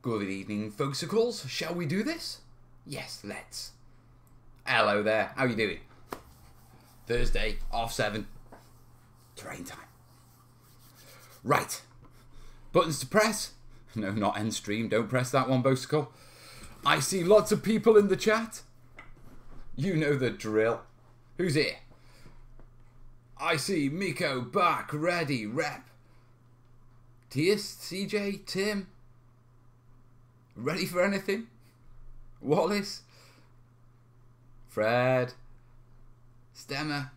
Good evening, folksicles. Shall we do this? Yes, let's. Hello there. How you doing? Thursday, 7:30. Terrain time. Right. Buttons to press. No, not end stream. Don't press that one, Bosicle. I see lots of people in the chat. You know the drill. Who's here? I see Miko, back, ready, rep. Tias, CJ, Tim. Ready for anything? Wallace. Fred. Stemmer.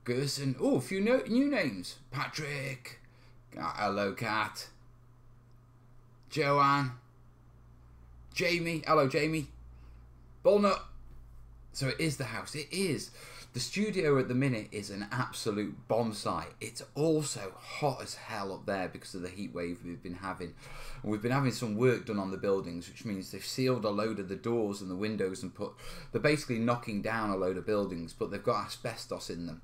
Gerson. Oh, a few new names. Patrick. Hello, Cat. Joanne. Jamie. Hello, Jamie. Bullnut. So it is the house. It is. The studio at the minute is an absolute bomb site. It's also hot as hell up there because of the heat wave we've been having. And we've been having some work done on the buildings, which means they've sealed a load of the doors and the windows and they're basically knocking down a load of buildings, but they've got asbestos in them.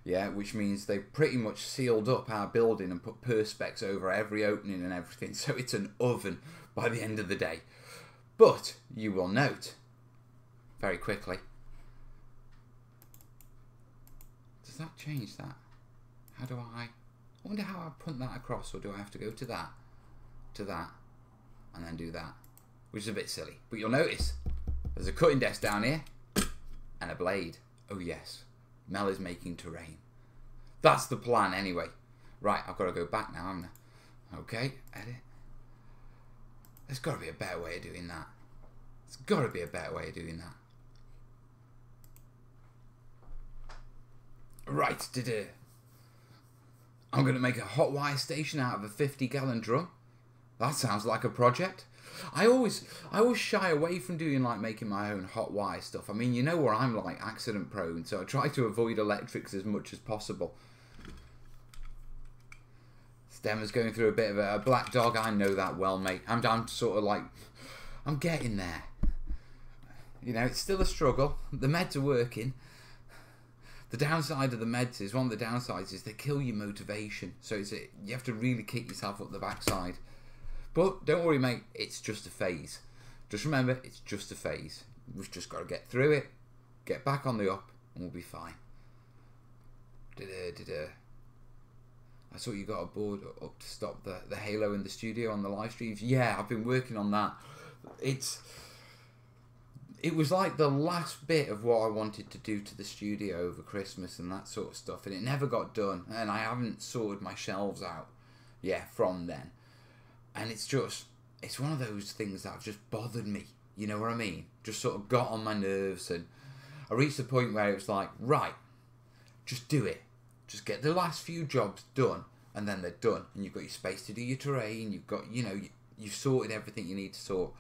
Yeah, which means they've pretty much sealed up our building and put perspex over every opening and everything. So it's an oven by the end of the day. But you will note very quickly. Does that change that? How do I wonder how I put that across, or do I have to go to that, and then do that? Which is a bit silly. But you'll notice there's a cutting desk down here and a blade. Oh yes, Mel is making terrain. That's the plan anyway. Right, I've got to go back now, haven't I? Okay, edit. There's got to be a better way of doing that. There's got to be a better way of doing that. Right, I'm going to make a hot wire station out of a 50-gallon drum. That sounds like a project. I always shy away from doing like making my own hot wire stuff. I mean, you know where I'm like accident prone, so I try to avoid electrics as much as possible. Stemmer's going through a bit of a black dog. I know that well, mate. I'm sort of like, I'm getting there. You know, it's still a struggle. The meds are working. The downside of the meds is, one of the downsides is they kill your motivation. So you have to really kick yourself up the backside. But don't worry, mate. It's just a phase. Just remember, it's just a phase. We've just got to get through it, get back on the up, and we'll be fine. I saw you got a board up to stop the halo in the studio on the live streams. Yeah, I've been working on that. It was like the last bit of what I wanted to do to the studio over Christmas and that sort of stuff, and it never got done, and I haven't sorted my shelves out, from then. And it's one of those things that have just bothered me, you know what I mean? Just sort of got on my nerves, and I reached the point where it was like, right, just do it. Just get the last few jobs done, and then they're done, and you've got your space to do your terrain, you've got, you've sorted everything you need to sort.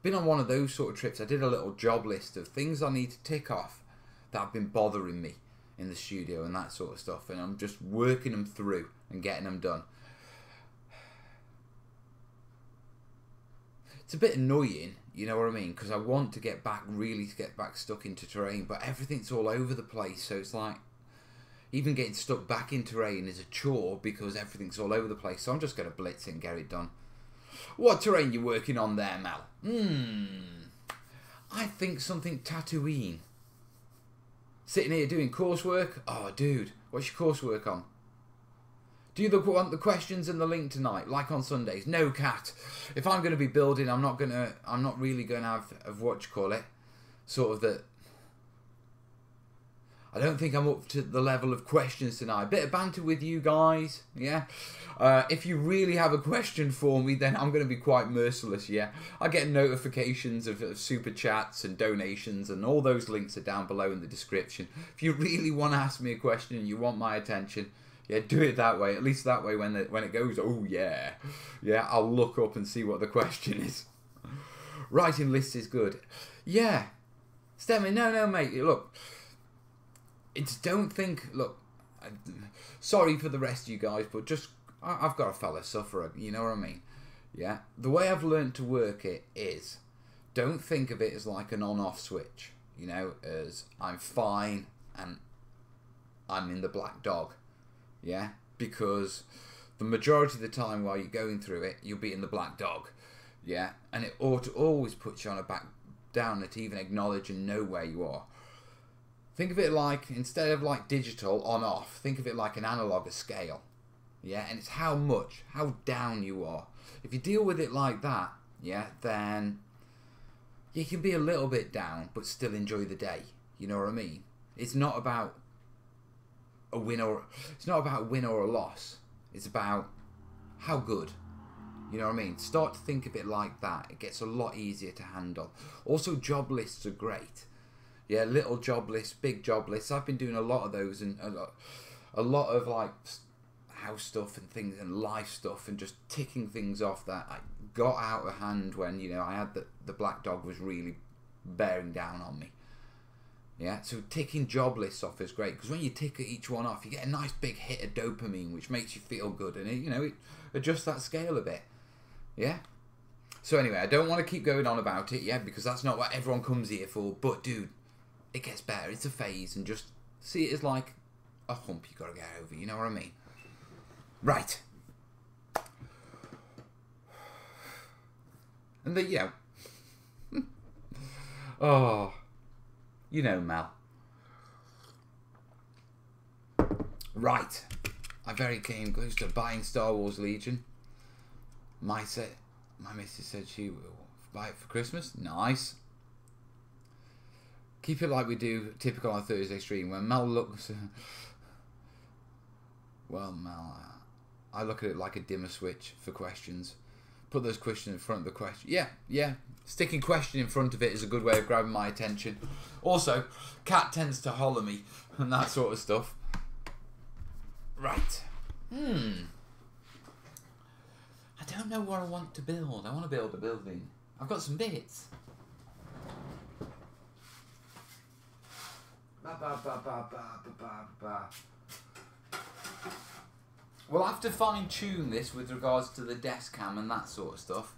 Been on one of those sort of trips. I did a little job list of things I need to tick off that have been bothering me in the studio and that sort of stuff, and I'm just working them through and getting them done. It's a bit annoying, you know what I mean, because I want to get back stuck into terrain, but everything's all over the place, so it's like even getting stuck back in terrain is a chore because everything's all over the place. So I'm just going to blitz it and get it done. What terrain you working on there, Mel? I think something Tatooine. Sitting here doing coursework? Oh, dude, what's your coursework on? Do you want the questions and the link tonight, like on Sundays? No, Cat. If I'm going to be building, I'm not really going to have what you call it, sort of the. I don't think I'm up to the level of questions tonight. A bit of banter with you guys, yeah. If you really have a question for me, then I'm going to be quite merciless, yeah. I get notifications of super chats and donations, and all those links are down below in the description. If you really want to ask me a question and you want my attention, yeah, do it that way. At least that way, when it goes, oh yeah, I'll look up and see what the question is. Writing lists is good, yeah. Stemmy, no, mate. Look. Look, sorry for the rest of you guys, but just, I've got a fella sufferer, you know what I mean? Yeah? The way I've learned to work it is, don't think of it as like an on-off switch, you know, as I'm fine and I'm in the black dog, yeah? Because the majority of the time while you're going through it, you'll be in the black dog. Yeah, and it ought to always put you on a back down to even acknowledge and know where you are. Think of it like, instead of like digital on off, think of it like an analog, a scale. Yeah, and it's how down you are. If you deal with it like that, yeah, then you can be a little bit down but still enjoy the day. You know what I mean? It's not about a win or a loss. It's about how good. You know what I mean? Start to think of it like that. It gets a lot easier to handle. Also, job lists are great. Yeah, little job lists, big job lists. I've been doing a lot of those, and a lot of like house stuff and things and life stuff, and just ticking things off that I got out of hand when, you know, I had the black dog was really bearing down on me. Yeah, so ticking job lists off is great, because when you tick each one off, you get a nice big hit of dopamine, which makes you feel good, and it adjusts that scale a bit. Yeah. So anyway, I don't want to keep going on about it, yeah, because that's not what everyone comes here for. But dude, it gets better. It's a phase, and just see it as like a hump you got to get over. You know what I mean? Right. And you know, oh, you know, Mel. Right. I very came close to buying Star Wars Legion. My missus said she will buy it for Christmas. Nice. Keep it like we do, typical on Thursday stream. When Mel looks... well, Mel, I look at it like a dimmer switch for questions. Put those questions in front of the question. Yeah. Sticking question in front of it is a good way of grabbing my attention. Also, Cat tends to holler me and that sort of stuff. Right. I don't know what I want to build. I want to build a building. I've got some bits. We'll have to fine tune this with regards to the desk cam and that sort of stuff.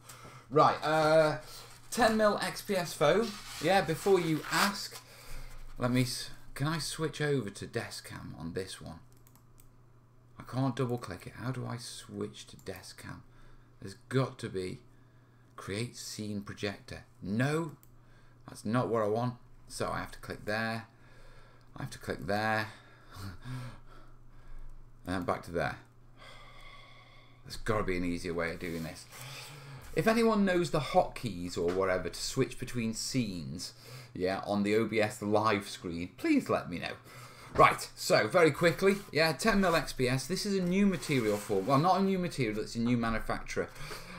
Right, 10mm XPS foam. Yeah, before you ask, can I switch over to desk cam on this one? I can't double click it. How do I switch to desk cam? There's got to be create scene projector. No, that's not what I want. So I have to click there. I have to click there. And then back to there. There's got to be an easier way of doing this. If anyone knows the hotkeys or whatever to switch between scenes, yeah, on the OBS live screen, please let me know. Right, so very quickly, yeah, 10mm XPS. This is a new material for, well, not a new material, it's a new manufacturer.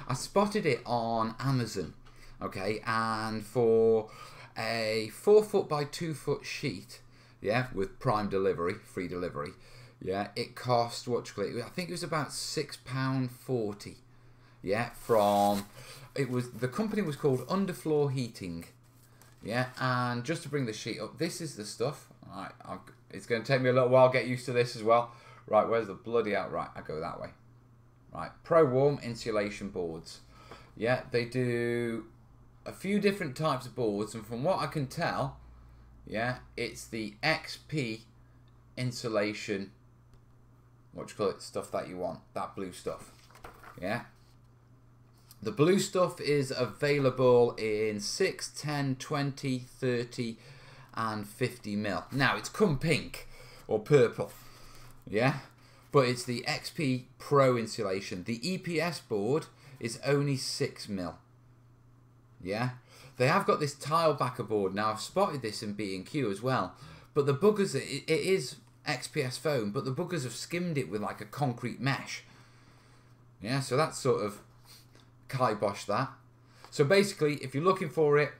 I spotted it on Amazon, okay, and for a 4 foot by 2 foot sheet, yeah, with prime delivery, free delivery, yeah, it cost, I think it was about £6.40, yeah, the company was called Underfloor Heating, yeah, and just to bring the sheet up, this is the stuff. Alright, it's going to take me a little while to get used to this as well. Right, where's the bloody out? Right, I go that way. Right, Pro Warm insulation boards. Yeah, they do a few different types of boards, and from what I can tell, yeah, it's the XP insulation, stuff that you want, that blue stuff. Yeah. The blue stuff is available in 6, 10, 20, 30, and 50mm. Now, it's come pink or purple, yeah, but it's the XP Pro insulation. The EPS board is only 6mm, yeah. They have got this tile backer board. Now, I've spotted this in B&Q as well, but the buggers, it is XPS foam, but the buggers have skimmed it with like a concrete mesh, yeah, so that's sort of kibosh that. So basically, if you're looking for it,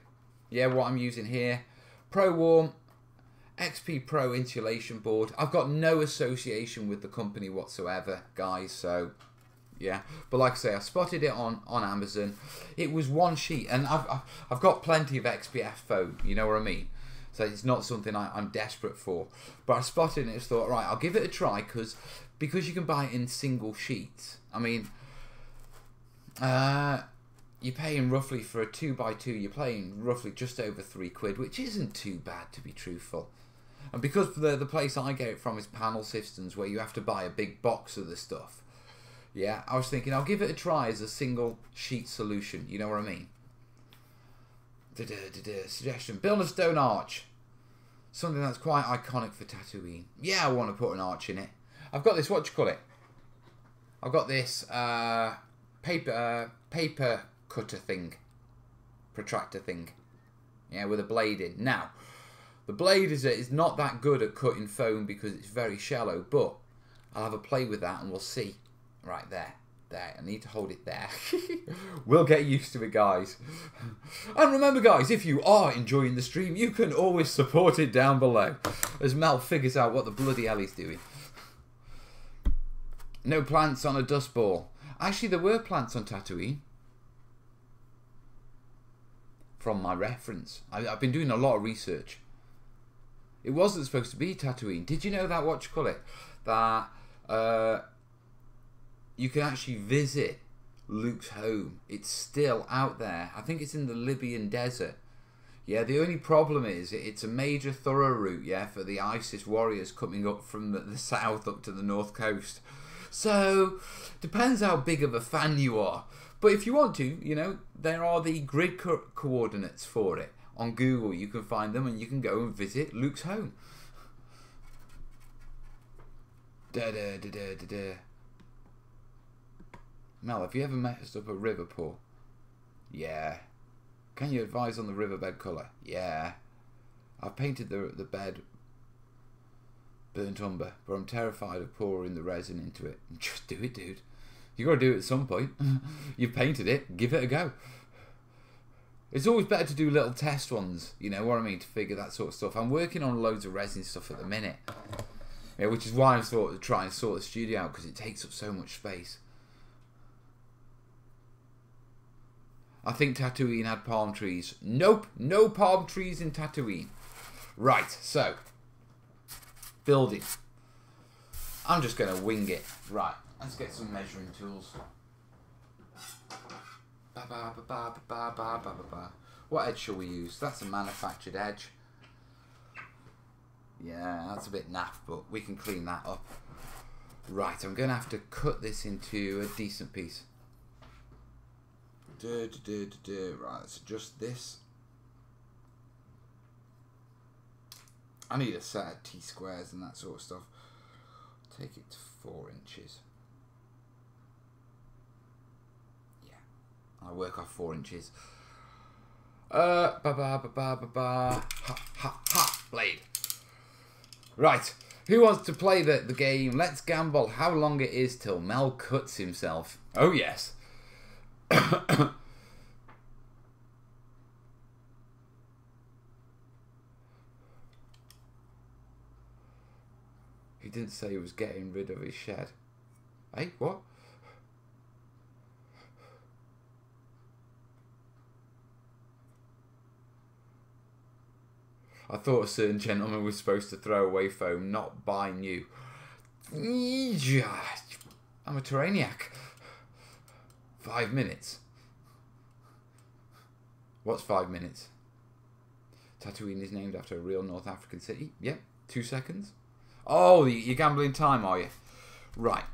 yeah, what I'm using here, Pro Warm XP Pro insulation board. I've got no association with the company whatsoever, guys, so yeah, but like I say, I spotted it on Amazon. It was one sheet, and I've got plenty of XPF foam, you know what I mean, so it's not something I'm desperate for, but I spotted it and just thought, right, I'll give it a try, because you can buy it in single sheets. I mean, you're paying roughly for a 2x2, you're paying roughly just over £3, which isn't too bad, to be truthful. And because the place I get it from is Panel Systems, where you have to buy a big box of the stuff, Yeah, I was thinking I'll give it a try as a single sheet solution. You know what I mean? Suggestion. Build a stone arch. Something that's quite iconic for Tatooine. Yeah, I want to put an arch in it. I've got this, what do you call it? I've got this paper cutter thing. Protractor thing. Yeah, with a blade in. Now, the blade is not that good at cutting foam because it's very shallow, but I'll have a play with that and we'll see. Right there. There. I need to hold it there. We'll get used to it, guys. And remember, guys, if you are enjoying the stream, you can always support it down below as Mel figures out what the bloody hell he's doing. No plants on a dust ball. Actually, there were plants on Tatooine. From my reference. I've been doing a lot of research. It wasn't supposed to be Tatooine. Did you know that, what you call it? That you can actually visit Luke's home. It's still out there. I think it's in the Libyan desert. Yeah, the only problem is it's a major thorough route, yeah, for the ISIS warriors coming up from the south up to the north coast. So, depends how big of a fan you are. But if you want to, you know, there are the grid coordinates for it. On Google, you can find them and you can go and visit Luke's home. Mel, have you ever messed up a river pool? Yeah. Can you advise on the riverbed colour? Yeah. I've painted the bed burnt umber, but I'm terrified of pouring the resin into it. Just do it, dude. You got to do it at some point. You've painted it. Give it a go. It's always better to do little test ones, you know what I mean, to figure that sort of stuff. I'm working on loads of resin stuff at the minute, yeah, which is why I'm sort of trying to sort the studio out because it takes up so much space. I think Tatooine had palm trees. Nope, no palm trees in Tatooine. Right, so building. I'm just going to wing it. Right, let's get some measuring tools. What edge shall we use? That's a manufactured edge. Yeah, that's a bit naff, but we can clean that up. Right, I'm going to have to cut this into a decent piece. Right, let's adjust this. I need a set of T-squares and that sort of stuff. Take it to 4 inches. Yeah, I'll work off 4 inches. Ha, blade. Right, who wants to play the game? Let's gamble how long it is till Mel cuts himself. Oh yes. He didn't say he was getting rid of his shed. Hey, what? I thought a certain gentleman was supposed to throw away foam, not buy new. I'm a terrainiac. 5 minutes. What's 5 minutes? Tatooine is named after a real North African city. Yep, 2 seconds. Oh, you're gambling time, are you? Right.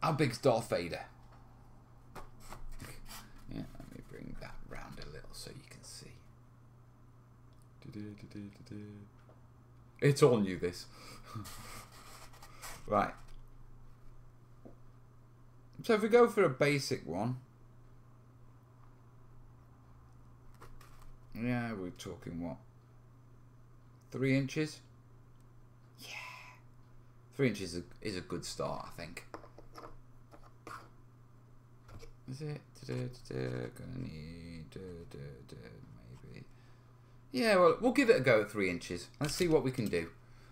How big's Darth Vader? Yeah, let me bring that round a little so you can see. It's all new, this. Right. So if we go for a basic one, yeah, we're talking what? 3 inches? Yeah. 3 inches is a good start, I think. Is it? Gonna need maybe. Yeah, well, we'll give it a go at 3 inches. Let's see what we can do.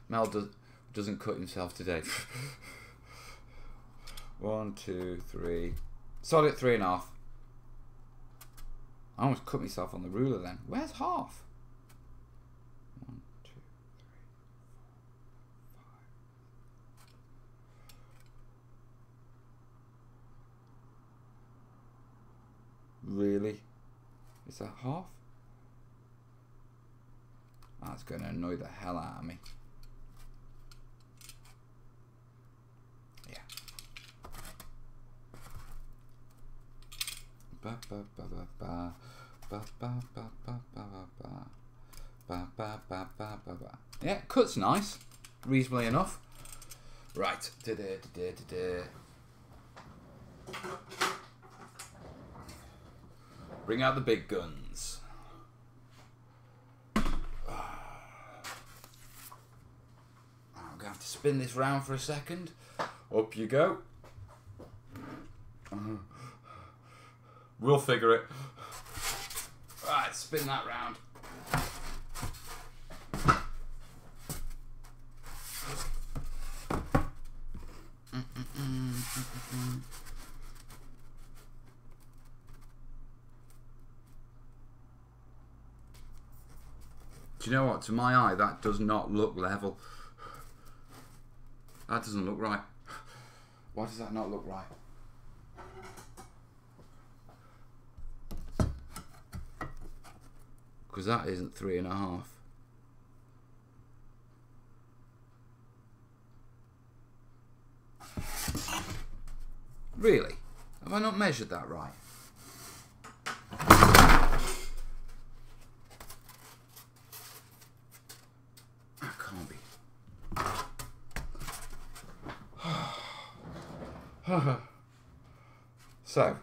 Mel doesn't cut himself today. 1, 2, 3. Solid 3.5. I almost cut myself on the ruler then. Where's half? 1, 2, 3, 4, 5. Really? Is that half? That's going to annoy the hell out of me. Yeah. Yeah, cut's nice, reasonably enough. Right. Bring out the big guns. I'm gonna have to spin this round for a second. Up you go. We'll figure it. Right, spin that round. Do you know what? To my eye, that does not look level. That doesn't look right. Why does that not look right? Because that isn't 3.5. Really? Have I not measured that right? That can't be. So.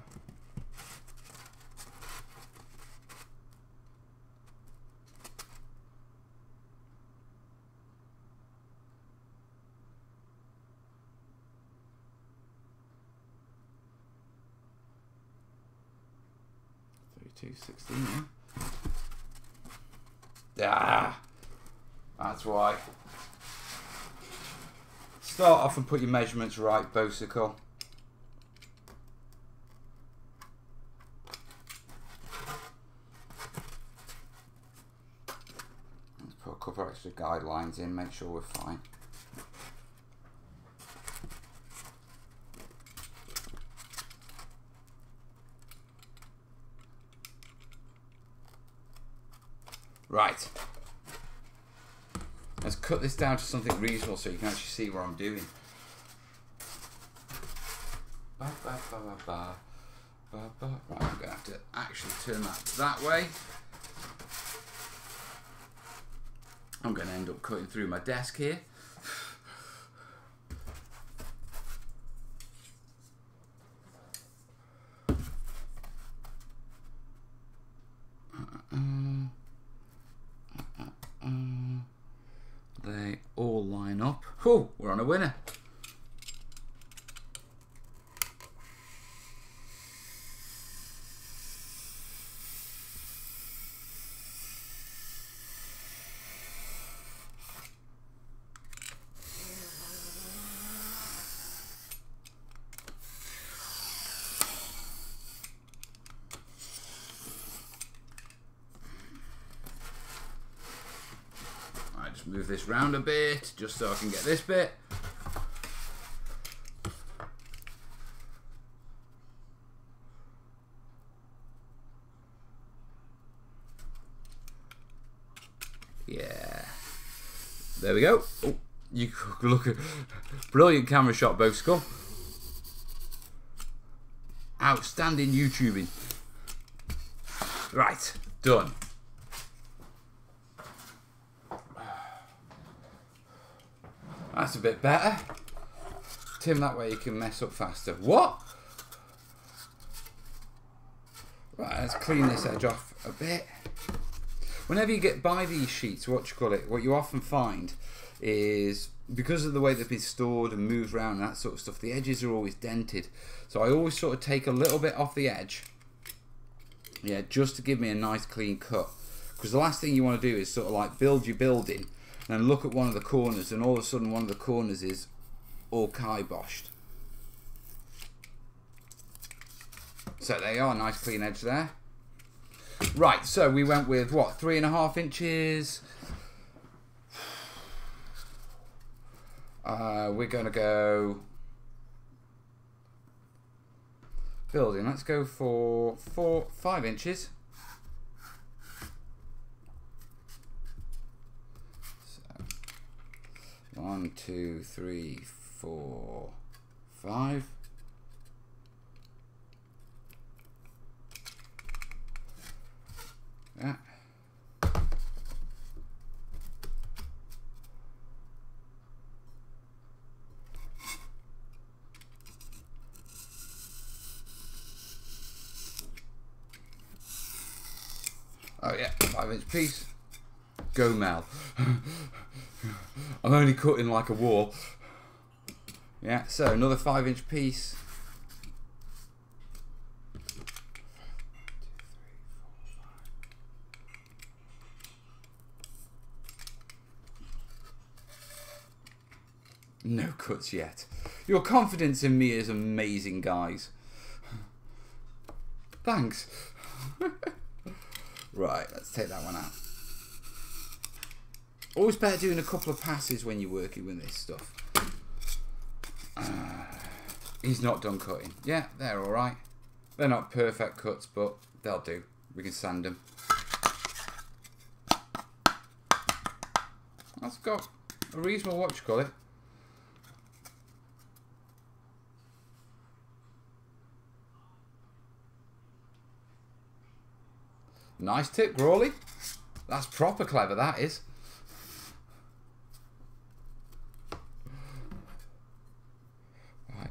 $32.16, yeah. That's why. Start off and put your measurements right, Bosicle. Let's put a couple of extra guidelines in, make sure we're fine. Right. Let's cut this down to something reasonable so you can actually see what I'm doing. Right, I'm going to have to actually turn that way. I'm going to end up cutting through my desk here. They all line up. Oh, we're on a winner. Move this round a bit just so I can get this bit. Yeah, there we go. Oh, you look at brilliant camera shot, Bosicle. Outstanding YouTubing. Right, done. That's a bit better. Tim, that way you can mess up faster. What? Right, let's clean this edge off a bit. Whenever you buy these sheets, what you often find is, because of the way they've been stored and moved around and that sort of stuff, the edges are always dented. So I always sort of take a little bit off the edge, yeah, just to give me a nice clean cut. Because the last thing you want to do is sort of like build your building and look at one of the corners, and all of a sudden one of the corners is all kiboshed. So there you are, nice clean edge there. Right, so we went with what, 3.5 inches. We're gonna go building. Let's go for 5 inches. 1, 2, 3, 4, 5. Yeah. Oh yeah, 5-inch piece. Go Mel. I'm only cutting like a wall. Yeah, so another 5-inch piece. No cuts yet. Your confidence in me is amazing, guys. Thanks. Right, let's take that one out. Always better doing a couple of passes when you're working with this stuff. He's not done cutting. Yeah, they're alright. They're not perfect cuts, but they'll do. We can sand them. That's got a reasonable, what you call it. Nice tip, Crawley. That's proper clever, that is. Right.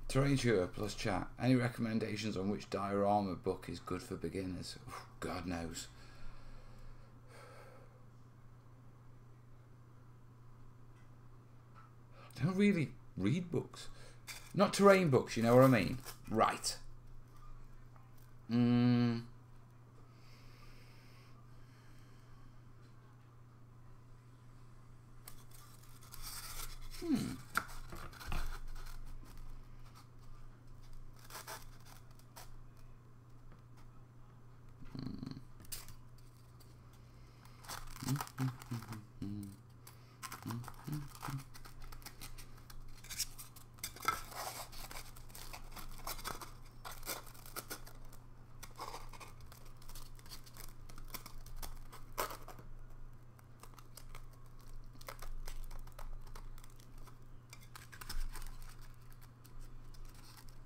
Terrainiacs plus chat. Any recommendations on which diorama book is good for beginners? Oof, God knows. I don't really read books. Not terrain books, you know what I mean? Right.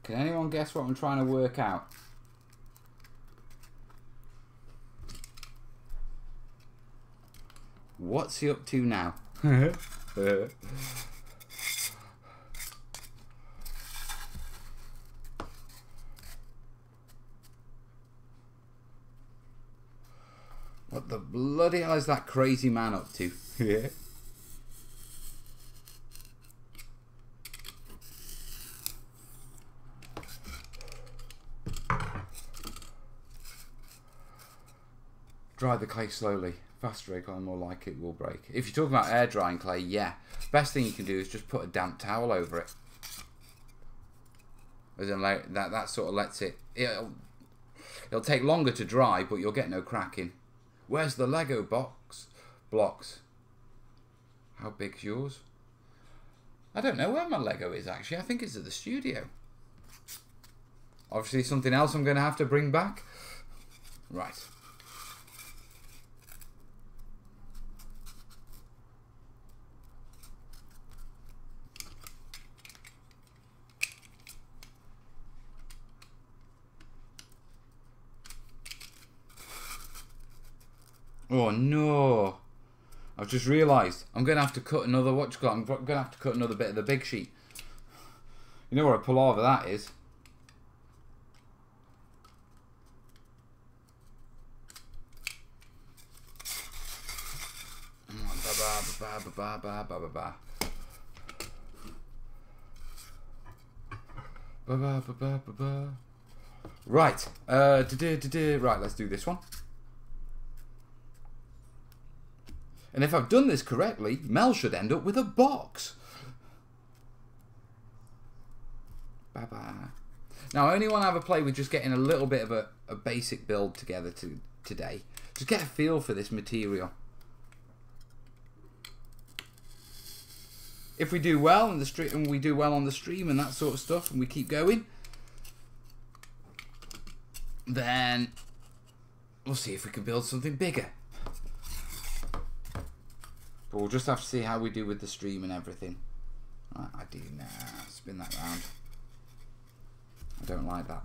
Can anyone guess what I'm trying to work out? What's he up to now? What the bloody hell is that crazy man up to? Yeah. Dry the clay slowly. Faster clay, more like it will break. If you're talking about air drying clay, yeah. Best thing you can do is just put a damp towel over it. As in, like, that sort of lets it. It'll take longer to dry, but you'll get no cracking. Where's the Lego blocks? How big's yours? I don't know where my Lego is actually. I think it's at the studio. Obviously, something else I'm going to have to bring back. Right. Oh no! I've just realised I'm going to have to cut another, I'm going to have to cut another bit of the big sheet. You know where a palaver that is? Right. Right, let's do this one. And if I've done this correctly, Mel should end up with a box. Bye-bye. Now, I only want to have a play with just getting a little bit of a basic build together today. Just get a feel for this material. If we do well in the stream, and we do well on the stream and that sort of stuff, and we keep going, then we'll see if we can build something bigger. But we'll just have to see how we do with the stream and everything. Right, I do now. Spin that round. I don't like that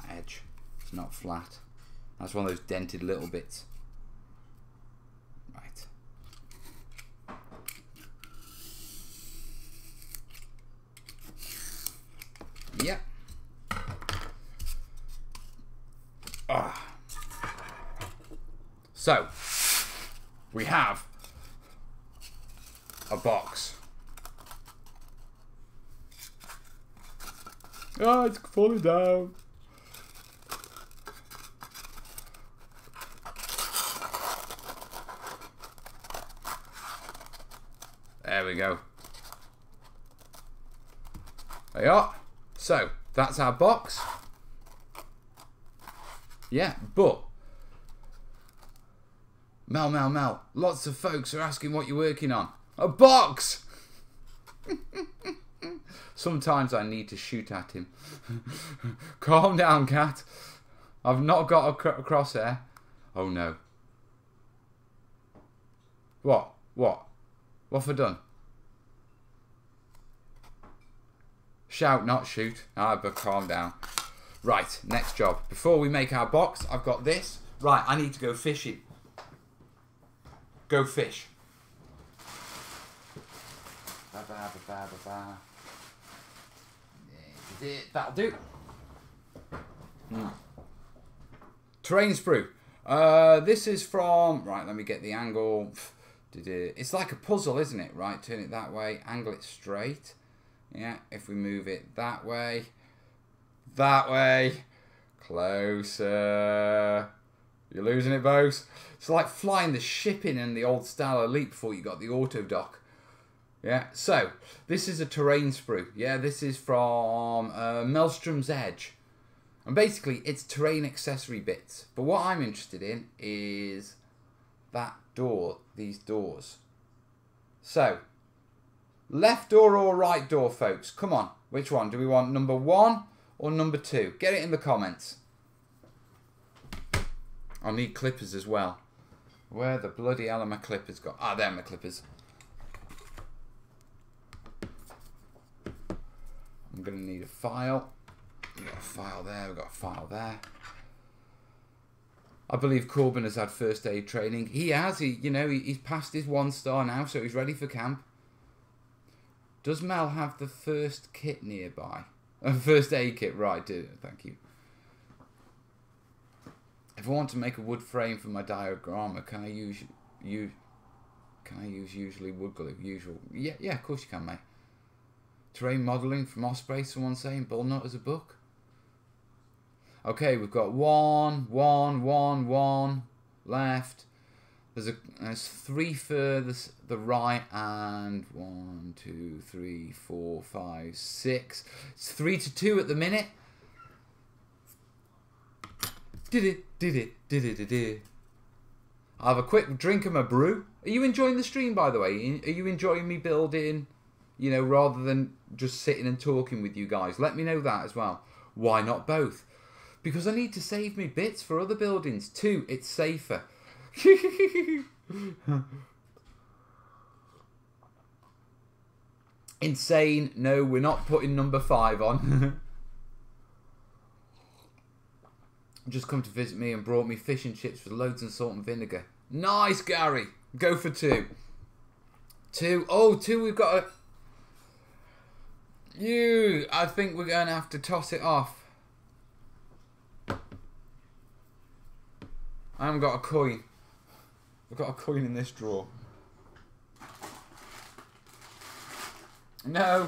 edge. It's not flat. That's one of those dented little bits. Right. Yep. So, we have a box. Oh, it's falling down. There we go. There you are. So, that's our box. Yeah, but Mel, lots of folks are asking what you're working on. A box! Sometimes I need to shoot at him. Calm down, cat. I've not got a crosshair. Oh no. What? What have I done? Shout, not shoot. Ah, but calm down. Right, next job. Before we make our box, I've got this. Right, I need to go fishing. Go fish. That'll do. Terrain sprue. This is from... Right, let me get the angle. It's like a puzzle, isn't it? Right, turn it that way. Angle it straight. Yeah, if we move it that way. That way. Closer. You're losing it, Bose. It's like flying the ship in the old style Elite before you got the auto dock. Yeah, so this is a terrain sprue. Yeah, this is from Maelstrom's Edge. And basically, it's terrain accessory bits. But what I'm interested in is that door, these doors. So, left door or right door, folks? Come on. Which one? Do we want number 1 or number 2? Get it in the comments. I'll need clippers as well. Where the bloody hell are my clippers got? Ah, there are my clippers. I'm going to need a file. We've got a file there, we've got a file there. I believe Corbin has had first aid training. He has. He's passed his 1 star now, so he's ready for camp. Does Mel have the first kit nearby? First aid kit, right, thank you. If I want to make a wood frame for my diorama, can I use usually wood glue? Yeah, of course you can, mate. Terrain modelling from Osprey, someone saying. Bullnut as a book. Okay, we've got 1 left. There's 3 further the right, and 1, 2, 3, 4, 5, 6. It's 3-2 at the minute. Did it. I'll have a quick drink of my brew. Are you enjoying the stream, by the way? Are you enjoying me building, rather than just sitting and talking with you guys? Let me know that as well. Why not both? Because I need to save me bits for other buildings. 2, it's safer. Insane. No, we're not putting number 5 on. Just come to visit me and brought me fish and chips with loads and salt and vinegar. Nice, Gary. Go for 2. 2. Oh, 2 we've got a... I think we're going to have to toss it off. I haven't got a coin. I've got a coin in this drawer. No.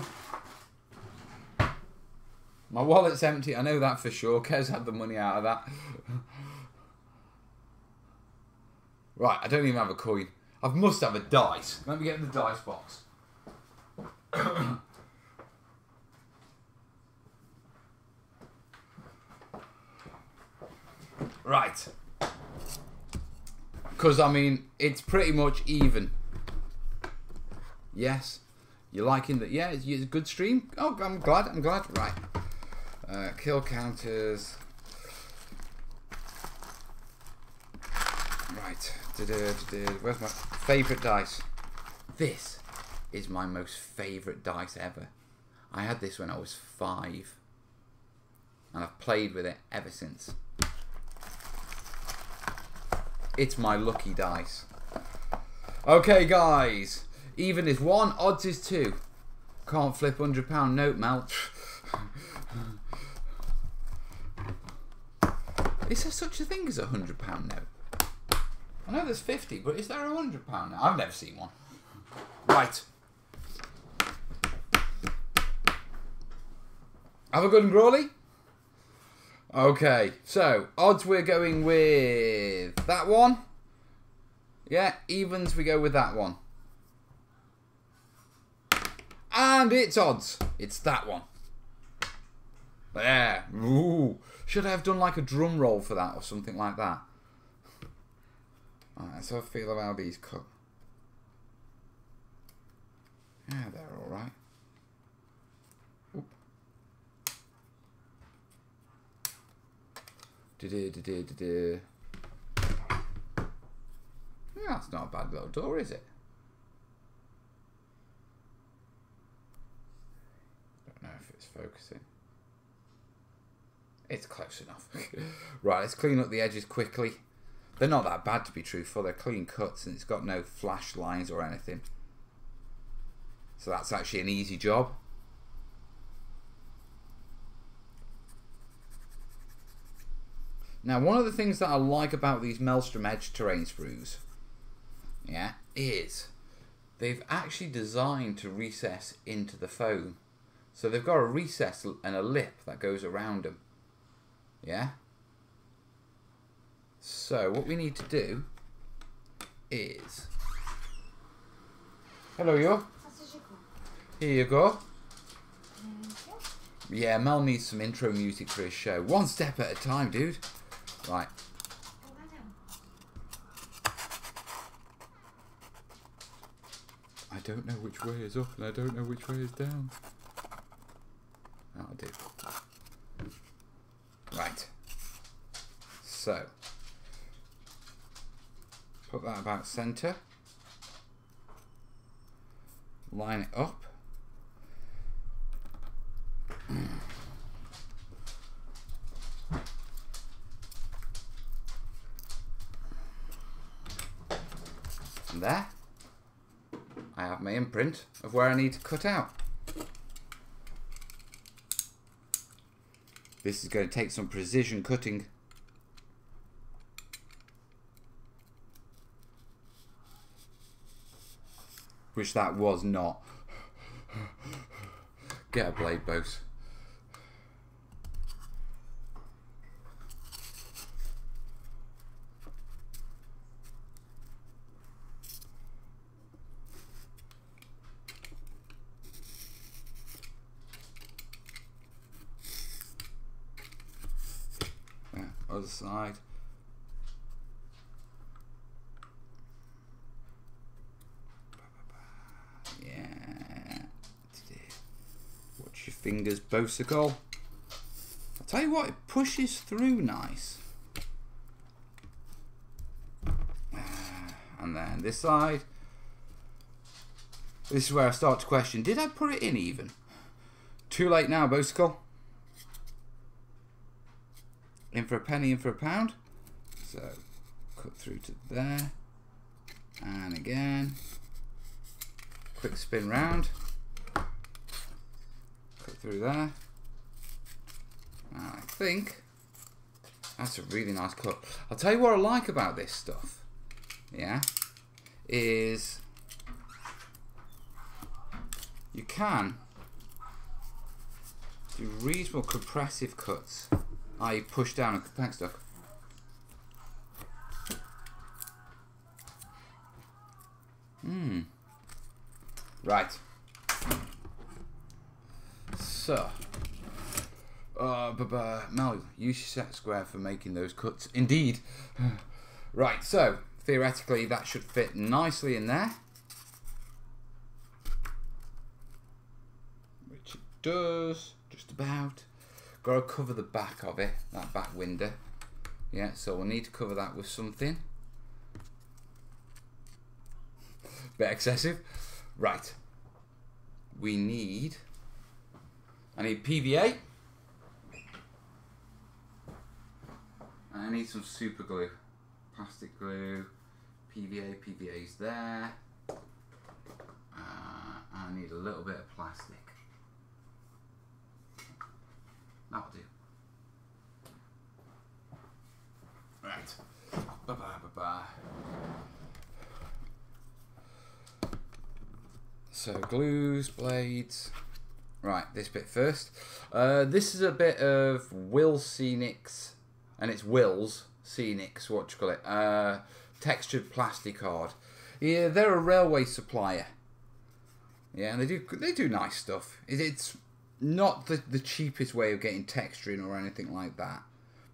My wallet's empty, I know that for sure. Kez had the money out of that. Right, I don't even have a coin. I must have a dice. Let me get in the dice box. Right. Because, it's pretty much even. Yes. You're liking that? Yeah, it's a good stream. Oh, I'm glad. Right. Kill counters. Right. Where's my favourite dice? This is my most favourite dice ever. I had this when I was 5. And I've played with it ever since. It's my lucky dice. Okay, guys. Even is 1, odds is 2. Can't flip £100 note, Mel. Is there such a thing as a £100 note? I know there's 50, but is there a £100 note? I've never seen one. Right. Have a good one, Crawley. Okay, so odds we're going with that one. Yeah, evens we go with that one. And it's odds. It's that one. There. Ooh. Should I have done like a drum roll for that or something like that? Alright, so I feel about these cut. Yeah, they're alright. Yeah, that's not a bad little door, is it? Don't know if it's focusing. It's close enough. Right, let's clean up the edges quickly. They're not that bad, to be truthful. They're clean cuts and it's got no flash lines or anything. So that's actually an easy job. Now, one of the things that I like about these Maelstrom Edge terrain sprues, yeah, is they've actually designed to recess into the foam. So they've got a recess and a lip that goes around them. Yeah? So what we need to do is... Hello, you. Here you go. Yeah, Mel needs some intro music for his show. One step at a time, dude. Right. I don't know which way is up and I don't know which way is down. That'll do. Right. So. Put that about centre. Line it up. And there, I have my imprint of where I need to cut out. This is going to take some precision cutting. Which that was not. Get a blade, Bose. Other side. Yeah. Watch your fingers, Bosicle. I'll tell you what, it pushes through nice. And then this side. This is where I start to question, did I put it in even? Too late now, Bosicle. In for a penny, in for a pound. So, cut through to there. And again. Quick spin round. Cut through there. And I think that's a really nice cut. I'll tell you what I like about this stuff. Yeah. Is you can do reasonable compressive cuts. I push down and thanks, Doc. Right. So, Mel, use your set square for making those cuts. Indeed. Right. So theoretically, that should fit nicely in there, which it does just about. Got to cover the back of it, that back window. Yeah, so we'll need to cover that with something. Bit excessive. Right. I need PVA. And I need some super glue. Plastic glue. PVA's there. I need a little bit of plastic. That'll do. Right. Bye-bye. So glues, blades. Right, this bit first. This is a bit of Will Scenics, and it's Will's Scenics, what you call it? Textured plastic card. Yeah, they're a railway supplier. Yeah, and they do nice stuff. It's not the cheapest way of getting texturing or anything like that.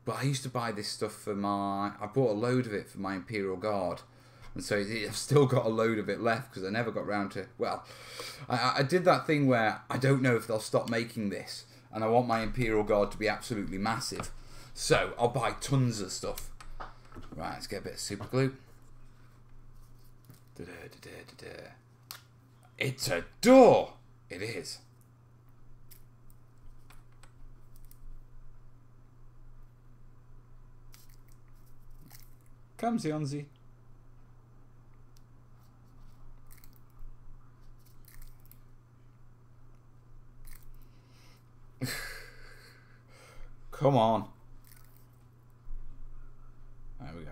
But I used to buy this stuff for I bought a load of it for my Imperial Guard. And so I've still got a load of it left because I never got round to... Well, I did that thing where I don't know if they'll stop making this. And I want my Imperial Guard to be absolutely massive. So I'll buy tons of stuff. Right, let's get a bit of super glue. It's a door! It is. Come, Zionzi. Come on. There we go.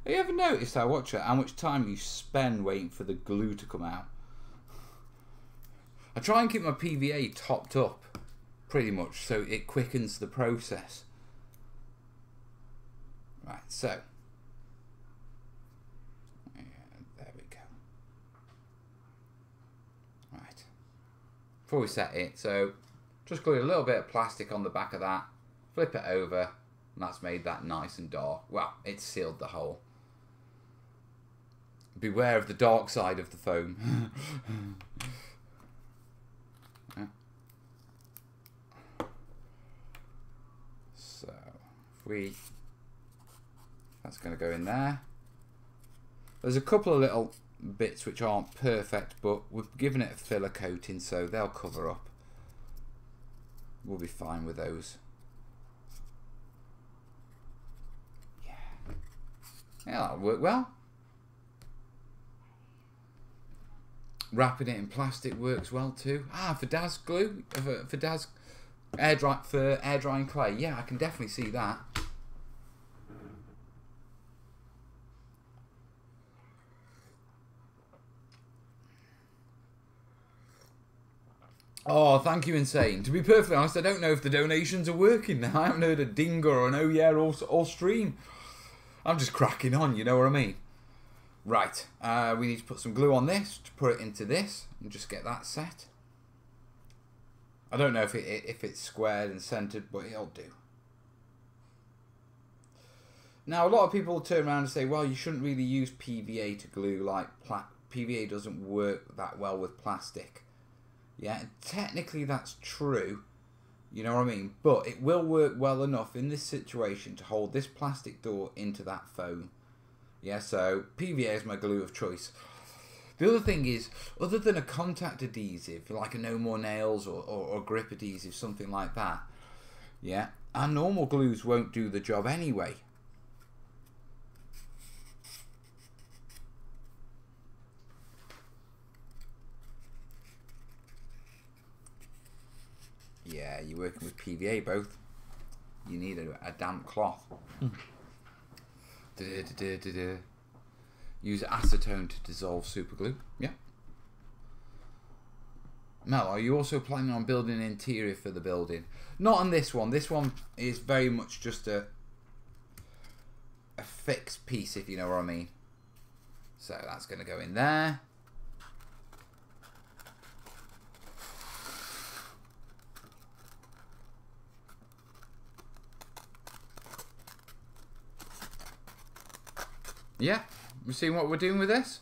Have you ever noticed, how much time you spend waiting for the glue to come out? I try and keep my PVA topped up, pretty much, so it quickens the process. Right, so. Yeah, there we go. Right. Before we set it, so just glue a little bit of plastic on the back of that, flip it over, and that's made that nice and dark. Well, it's sealed the hole. Beware of the dark side of the foam. Yeah. So, that's going to go in there. There's a couple of little bits which aren't perfect, but we've given it a filler coating, so they'll cover up. We'll be fine with those. Yeah. Yeah, that'll work well. Wrapping it in plastic works well too. For Daz glue, for Daz air drying clay. Yeah, I can definitely see that. Oh, thank you, Insane. To be perfectly honest, I don't know if the donations are working now. I haven't heard a ding or an oh yeah or stream. I'm just cracking on, you know what I mean? Right, we need to put some glue on this to put it into this and just get that set. I don't know if it's squared and centered, but it'll do. Now, a lot of people turn around and say, well, you shouldn't really use PVA to glue, like PVA doesn't work that well with plastic. Yeah, technically that's true, you know what I mean? But it will work well enough in this situation to hold this plastic door into that foam. Yeah, so PVA is my glue of choice. The other thing is, other than a contact adhesive, like a No More Nails or grip adhesive, something like that, yeah, our normal glues won't do the job anyway. Yeah, you're working with PVA both. You need a damp cloth. Use acetone to dissolve superglue. Yeah. Mel, are you also planning on building an interior for the building? Not on this one. This one is very much just a fixed piece, if you know what I mean. So that's going to go in there. Yeah, we see what we're doing with this?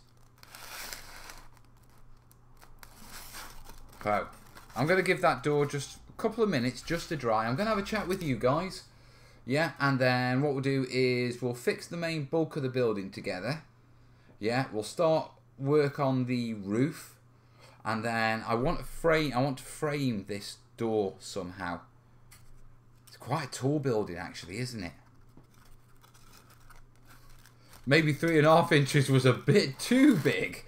So, I'm going to give that door just a couple of minutes just to dry. I'm going to have a chat with you guys. Yeah, and then what we'll do is we'll fix the main bulk of the building together. Yeah, we'll start work on the roof, and then I want to frame this door somehow. It's quite a tall building, actually, isn't it? Maybe 3.5 inches was a bit too big.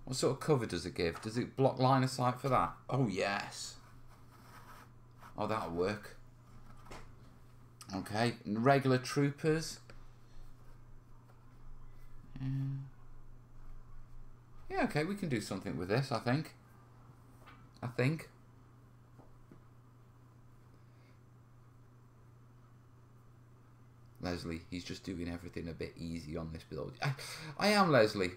What sort of cover does it give? Does it block line of sight for that? Oh, yes. Oh, that'll work. Okay, regular troopers. Yeah, okay, we can do something with this, I think. Leslie, he's just doing everything a bit easy on this build. I am Leslie.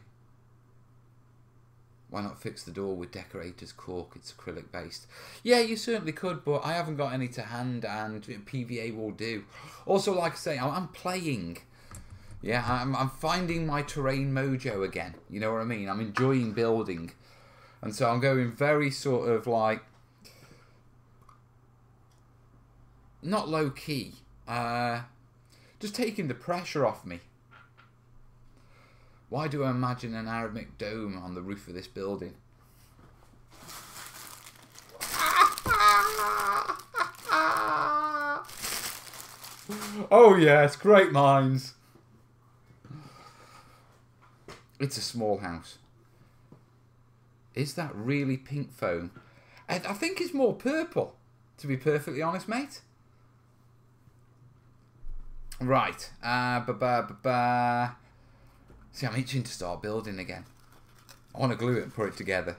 Why not fix the door with decorator's cork? It's acrylic based. Yeah, you certainly could, but I haven't got any to hand, and PVA will do. Also, like I say, I'm playing. Yeah, I'm finding my terrain mojo again. You know what I mean? I'm enjoying building. And so I'm going very sort of like... not low key. Just taking the pressure off me. Why do I imagine an Arabic dome on the roof of this building? Oh yes, great minds. It's a small house. Is that really pink foam? I think it's more purple, to be perfectly honest, mate. Right. See, I'm itching to start building again. I want to glue it and put it together.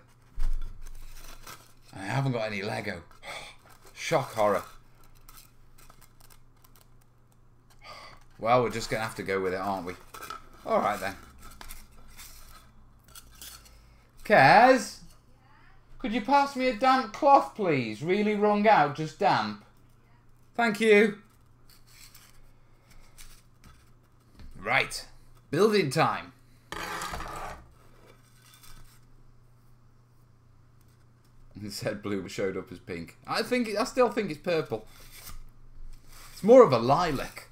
I haven't got any Lego. Shock horror. Well, we're just going to have to go with it, aren't we? Alright then. Kaz? Could you pass me a damp cloth, please? Really wrung out, just damp. Thank you. Right. Building time. It said blue but showed up as pink. I still think it's purple. It's more of a lilac.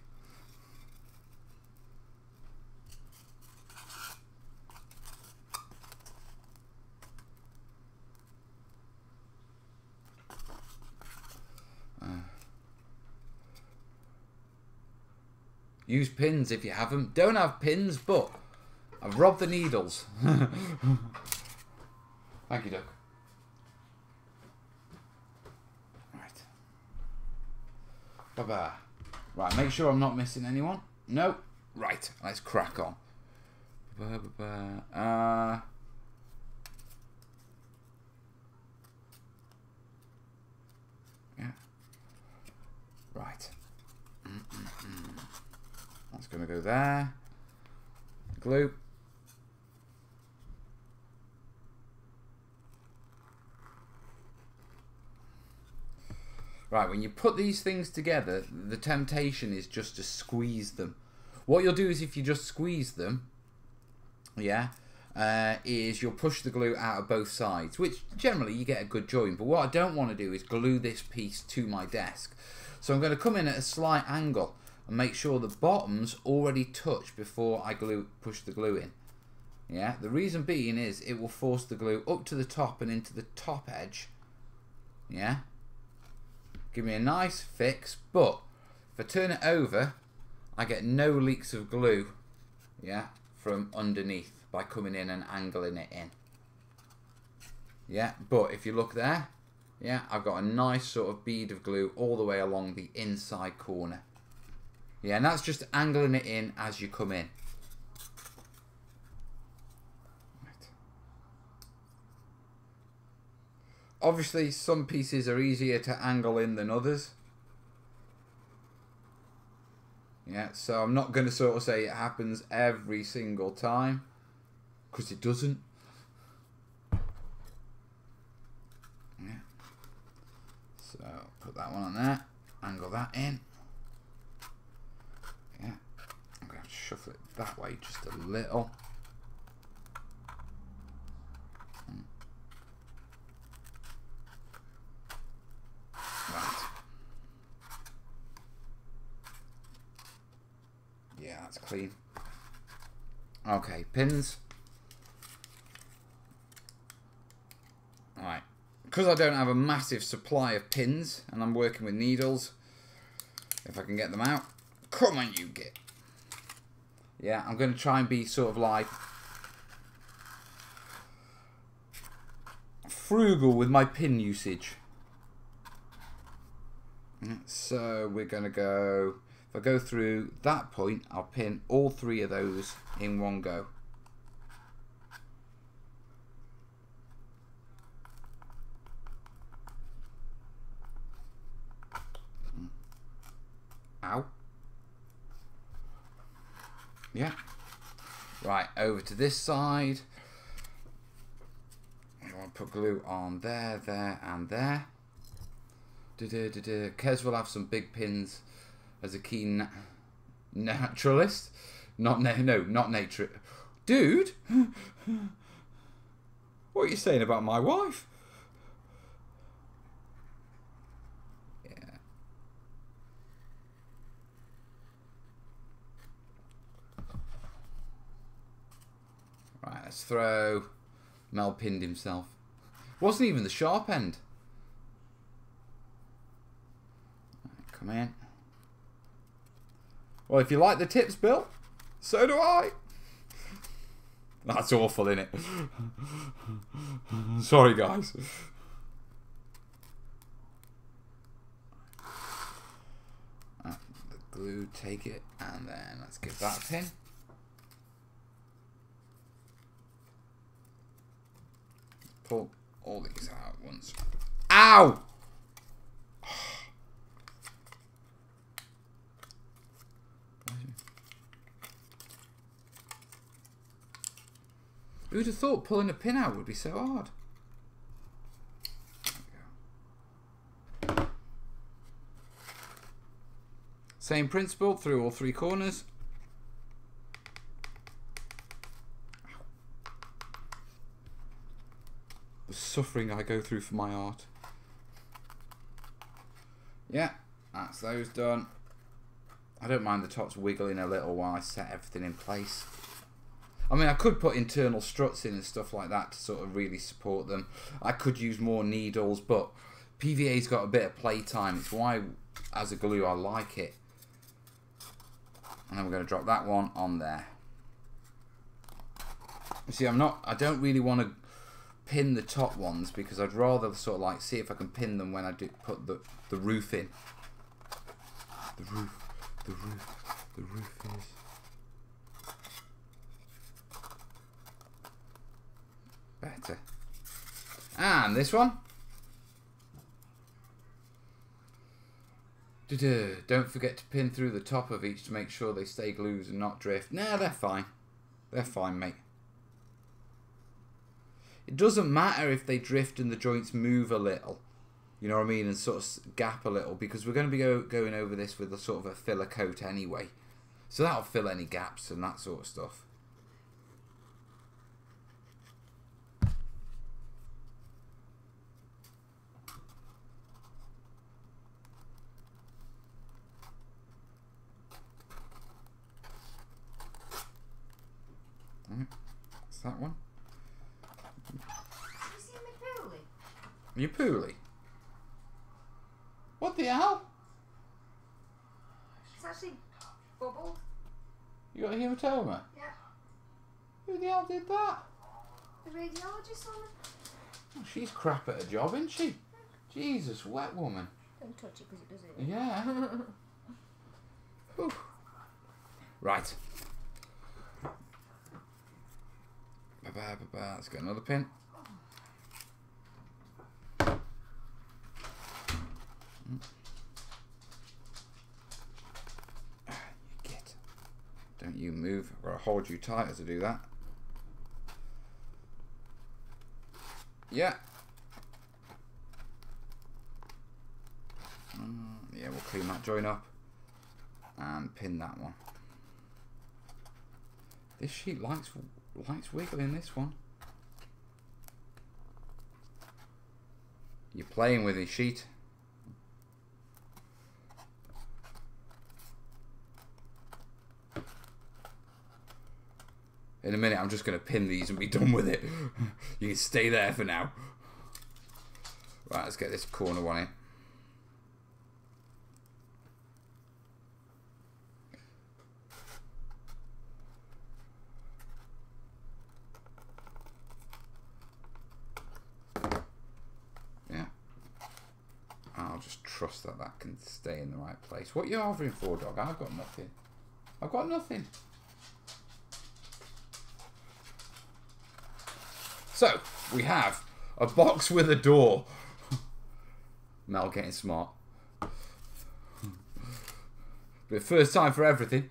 Use pins if you have them. Don't have pins, but I've robbed the needles. Thank you, Duck. Right. Bye-bye. Right, make sure I'm not missing anyone. No. Right, let's crack on. Yeah. Right. That's going to go there. Glue. Right, when you put these things together, the temptation is just to squeeze them. What you'll do is if you just squeeze them, yeah, is you'll push the glue out of both sides, which generally you get a good join. But what I don't want to do is glue this piece to my desk. So I'm going to come in at a slight angle and make sure the bottoms already touch before I push the glue in. Yeah, the reason being is it will force the glue up to the top and into the top edge. Yeah, give me a nice fix, but if I turn it over, I get no leaks of glue, yeah, from underneath by coming in and angling it in. Yeah, but if you look there, yeah, I've got a nice sort of bead of glue all the way along the inside corner. Yeah, and that's just angling it in as you come in. Right. Obviously, some pieces are easier to angle in than others. Yeah, so I'm not going to sort of say it happens every single time, because it doesn't. Yeah. So, put that one on there, angle that in. Yeah, I'm going to have to shuffle it that way just a little. Right. Yeah, that's clean. Okay, pins. because I don't have a massive supply of pins and I'm working with needles, if I can get them out. Come on, you git. Yeah, I'm going to try and be sort of like frugal with my pin usage. So we're going to go, if I go through that point, I'll pin all 3 of those in one go. Ow. Yeah. Right, over to this side. I want to put glue on there, there, and there. Kez will have some big pins as a keen naturalist. Not nature. Dude! What are you saying about my wife? Right, let's throw. Mel pinned himself. Wasn't even the sharp end. Right, come in. Well, if you like the tips, Bill, so do I. That's awful, isn't it? Sorry, guys. The glue, take it, and then let's give that a pin. Pull all these out at once. Ow! Who'd have thought pulling a pin out would be so hard? There we go. Same principle through all 3 corners. The suffering I go through for my art. Yeah, that's those done. I don't mind the tops wiggling a little while I set everything in place. I mean, I could put internal struts in and stuff like that to sort of really support them. I could use more needles, but PVA's got a bit of play time. It's why, as a glue, I like it. And then we're going to drop that one on there. You see, I don't really want to pin the top ones because I'd rather sort of like see if I can pin them when I do put the roof in. The roof is. Better. And this one. Don't forget to pin through the top of each to make sure they stay glued and not drift. Nah, they're fine. They're fine, mate. It doesn't matter if they drift and the joints move a little. You know what I mean? And sort of gap a little, because we're going to be going over this with a sort of a filler coat anyway. So that'll fill any gaps and that sort of stuff. That's that one. Have you seen me poorly? You poorly? What the hell? It's actually bubbled. You got a hematoma? Yeah. Who the hell did that? The radiologist on it. Oh, she's crap at her job, isn't she? Jesus, wet woman. Don't touch it because it does it. Yeah. Whew. Right. Let's get another pin. You get. Don't you move, or I'll hold you tight as I do that. Yeah. Yeah, we'll clean that joint up and pin that one. This sheet likes wiggling, this one. You're playing with his sheet. In a minute, I'm just going to pin these and be done with it. You can stay there for now. Right, let's get this corner one in. Yeah. I'll just trust that that can stay in the right place. What are you offering for, dog? I've got nothing. I've got nothing. So, we have a box with a door. Mel getting smart. But first time for everything.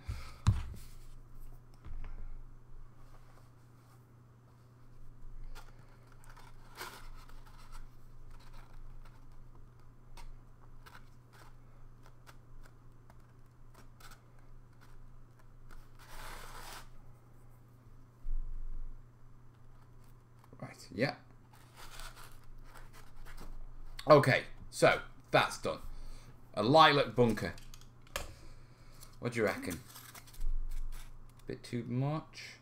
Right, yeah. Okay, so that's done. A lilac bunker. What do you reckon? Bit too much?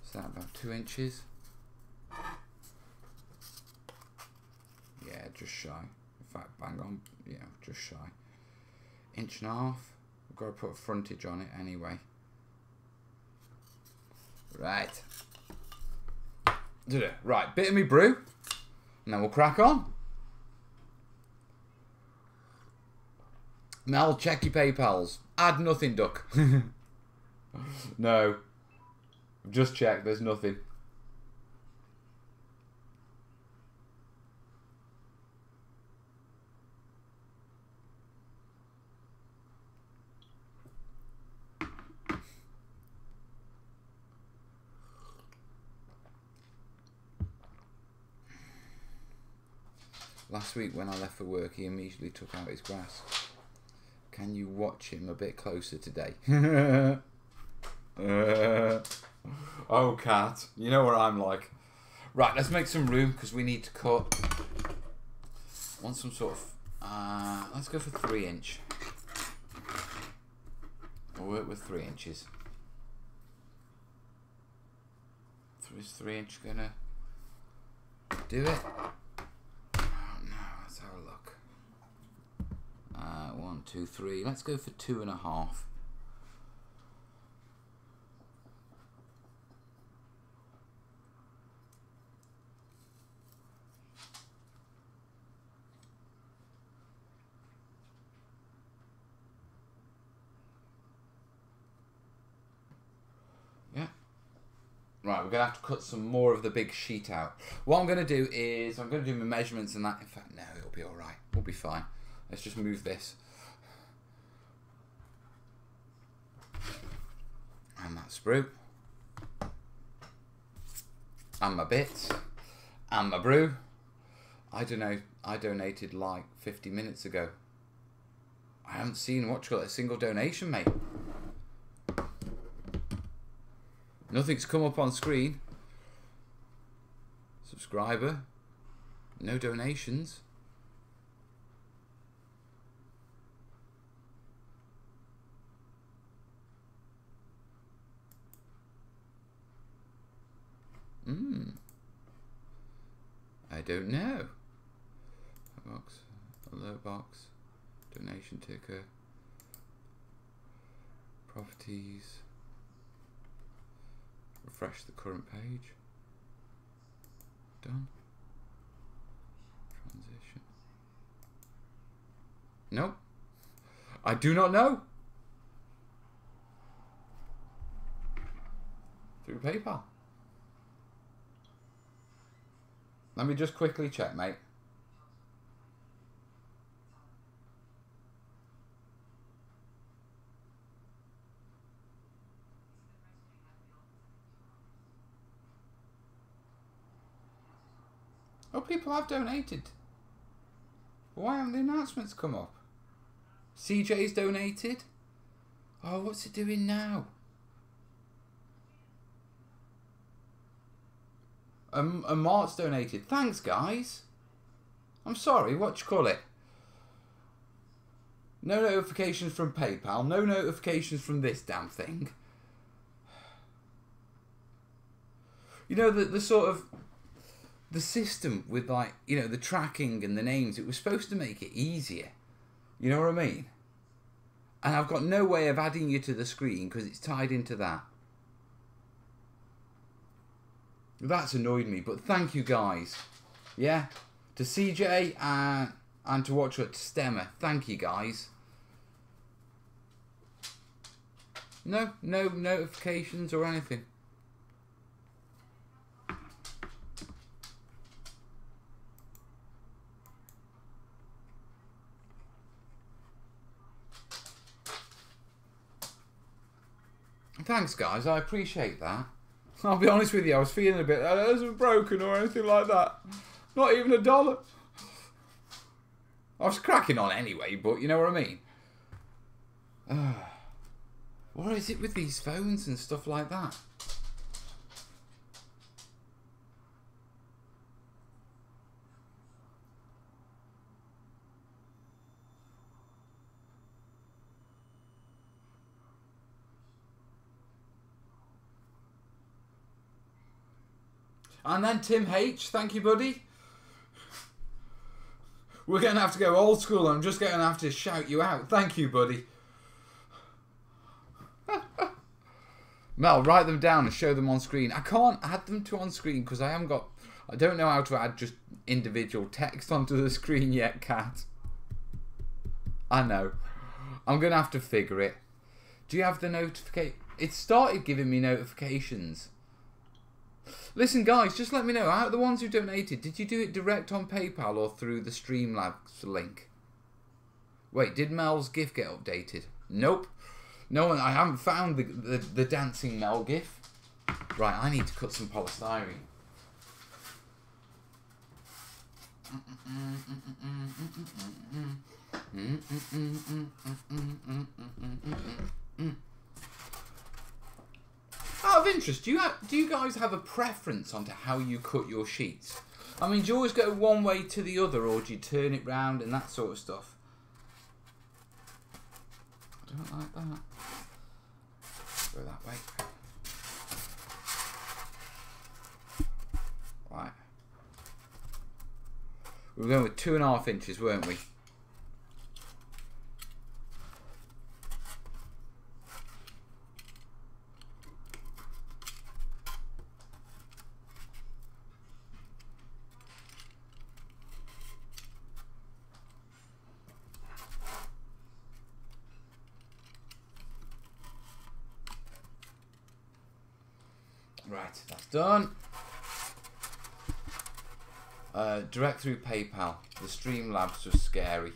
Is that about 2 inches? Yeah, just shy. In fact, bang on. Yeah, just shy. 1.5 inches. I've got to put a frontage on it anyway. Right. Right, bit of me brew. And then we'll crack on. Mel, check your PayPals. Add nothing, duck. No. Just check, there's nothing. Last week when I left for work, he immediately took out his grass. Can you watch him a bit closer today? Oh, cat. You know what I'm like. Right, let's make some room because we need to cut. I want some sort of... let's go for 3 inch. We'll work with 3 inches. Is 3 inch gonna do it? Oh no, let's have a look. 1, 2, 3. Let's go for 2.5. Right, we're going to have to cut some more of the big sheet out. What I'm going to do is, I'm going to do my measurements and that. In fact, no, it'll be alright. We'll be fine. Let's just move this. And that sprue. And my bits. And my brew. I don't know, I donated like 50 minutes ago. I haven't seen, what you call it, a single donation, mate. Nothing's come up on screen. Subscriber. No donations. I don't know. Box, alert box, donation ticker, properties. Refresh the current page. Done. Transition. Nope. I do not know. Through PayPal. Let me just quickly check, mate. Oh, people have donated. Why haven't the announcements come up? CJ's donated. Oh, what's it doing now? Mark's donated. Thanks, guys. I'm sorry, what you call it? No notifications from PayPal. No notifications from this damn thing. You know, the sort of... the system with, like, you know, the tracking and the names, it was supposed to make it easier. You know what I mean? And I've got no way of adding you to the screen because it's tied into that. That's annoyed me, but thank you guys. Yeah? To CJ and to watch it, to Stemmer. Thank you guys. No notifications or anything. Thanks guys, I appreciate that. I'll be honest with you, I was feeling a bit, it wasn't broken or anything like that. Not even $1. I was cracking on anyway, but you know what I mean? What is it with these phones and stuff like that? And then Tim H, thank you, buddy. We're going to have to go old school. I'm just going to have to shout you out. Thank you, buddy. Mel, write them down and show them on screen. I can't add them to on screen because I don't know how to add just individual text onto the screen yet, Kat. I know. I'm going to have to figure it. Do you have the notification? It started giving me notifications. Listen, guys, just let me know. Out of the ones who donated, did you do it direct on PayPal or through the Streamlabs link? Wait, did Mel's GIF get updated? Nope. No one. I haven't found the dancing Mel GIF. Right, I need to cut some polystyrene. Out of interest, do you guys have a preference onto how you cut your sheets? I mean, do you always go one way to the other, or do you turn it round and that sort of stuff? I don't like that. Go that way. Right. We were going with 2.5 inches, weren't we? Right, that's done. Direct through PayPal. The Streamlabs was scary.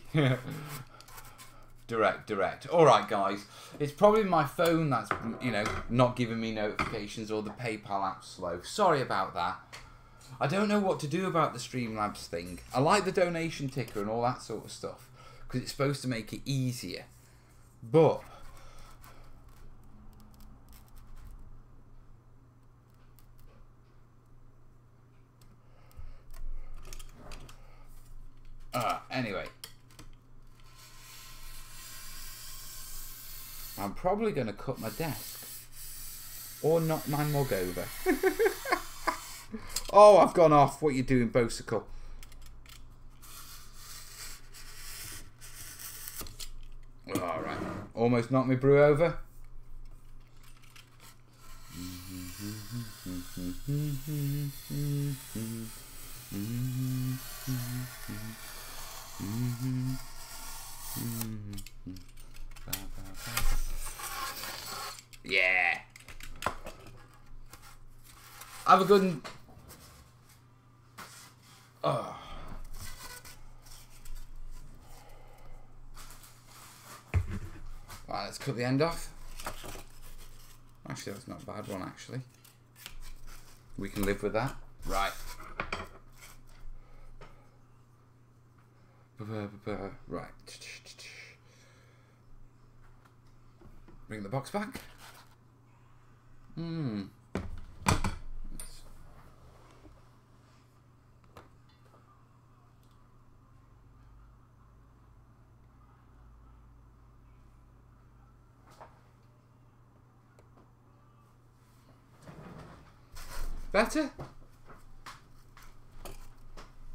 Direct. Alright, guys. It's probably my phone that's, you know, not giving me notifications, or the PayPal app's slow. Sorry about that. I don't know what to do about the Streamlabs thing. I like the donation ticker and all that sort of stuff, because it's supposed to make it easier. But anyway, I'm probably going to cut my desk or knock my mug over. Oh, I've gone off. What are you doing, Bosicle? Alright. Almost knocked my brew over. Yeah. Have a good one. Oh. Right, let's cut the end off. Actually, that's not a bad one, actually. We can live with that. Right. Right. Bring the box back. Better?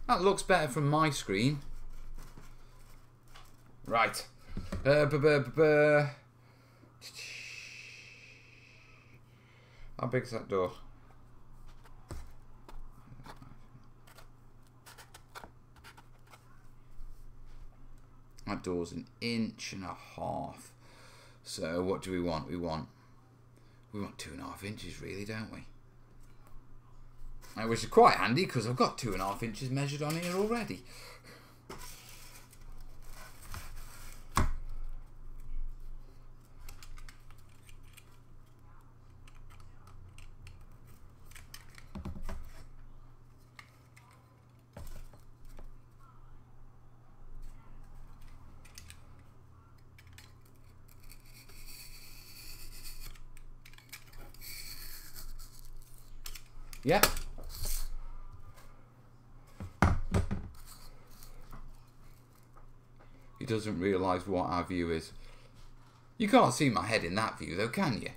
That looks better from my screen. Right. How big is that door? That door's 1.5 inches. So what do we want? We want 2.5 inches, really, don't we? Which is quite handy because I've got 2.5 inches measured on here already. Yeah. He doesn't realise what our view is. You can't see my head in that view though, can you?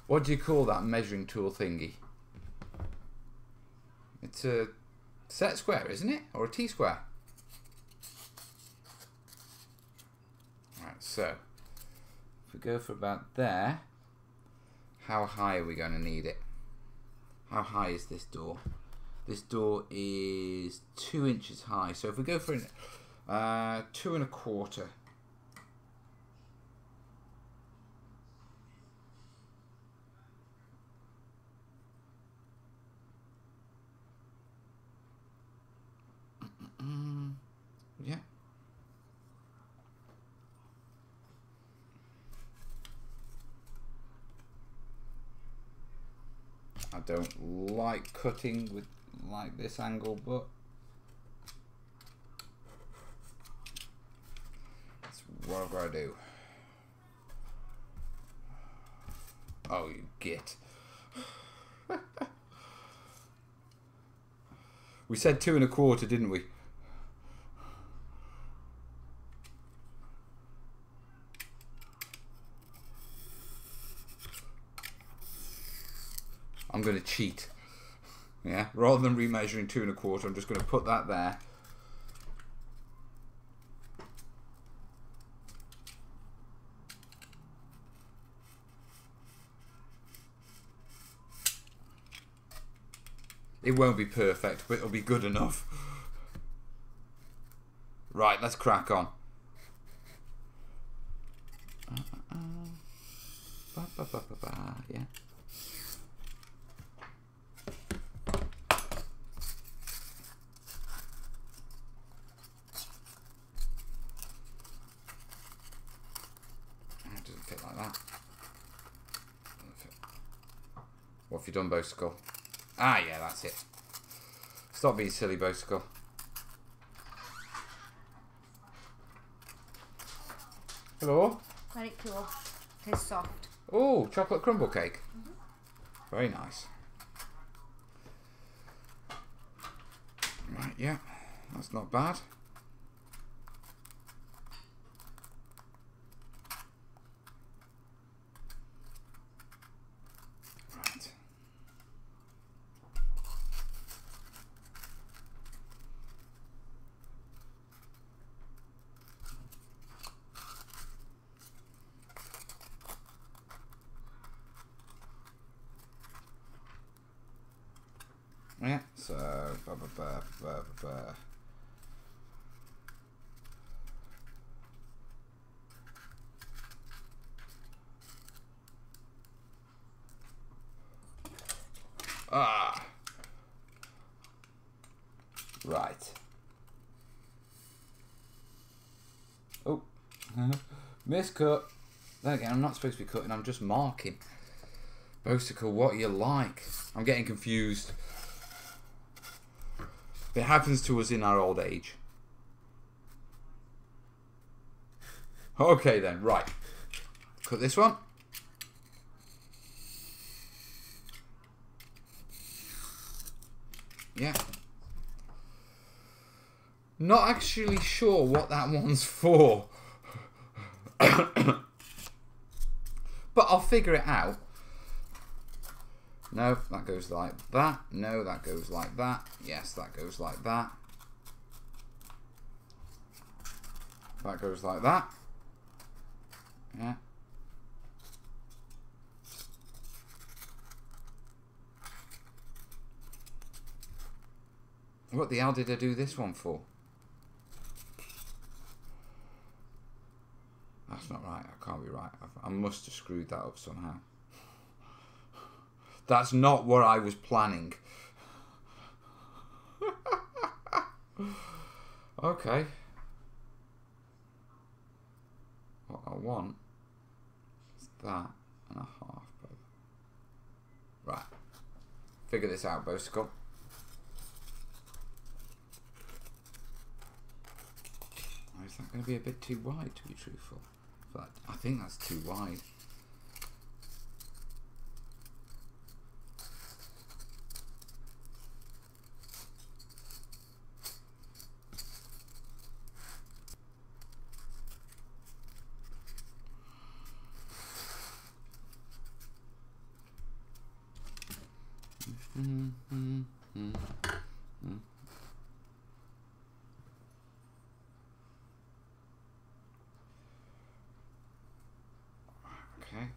What do you call that measuring tool thingy? It's a set square, isn't it? Or a T-square? Right, so if we go for about there, how high are we going to need it? How high is this door? This door is 2 inches high. So if we go for 2.25. Yeah. I don't like cutting with like this angle, but that's what I've got to do. Oh, you git. We said 2.25, didn't we? I'm going to cheat. Yeah, rather than remeasuring 2.25, I'm just going to put that there. It won't be perfect, but it'll be good enough. Right, let's crack on. Yeah. What have you done, Bosicle? Ah, yeah, that's it. Stop being silly, Bosicle. Hello? Very cool. Tastes soft. Oh, chocolate crumble cake. Very nice. Right, yeah, that's not bad. Yeah, so right. Oh, miscut. Then again, I'm not supposed to be cutting, I'm just marking. Bosicle, what are you like? I'm getting confused. It happens to us in our old age. Okay then, right. Cut this one. Yeah. Not actually sure what that one's for. But I'll figure it out. No, that goes like that. No, that goes like that. Yes, that goes like that. That goes like that. Yeah. What the hell did I do this one for? That's not right. I can't be right. I must have screwed that up somehow. That's not what I was planning. Okay. What I want is that and a half. Right. Figure this out, Bosicle. Or is that going to be a bit too wide, to be truthful? But I think that's too wide. Okay.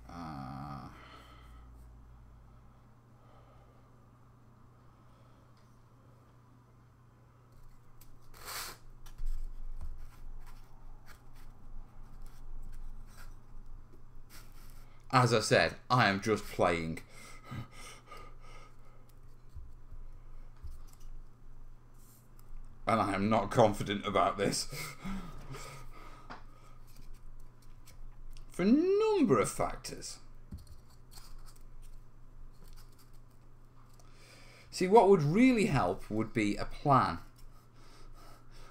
As I said, I am just playing. And I am not confident about this. For a number of factors. See, what would really help would be a plan.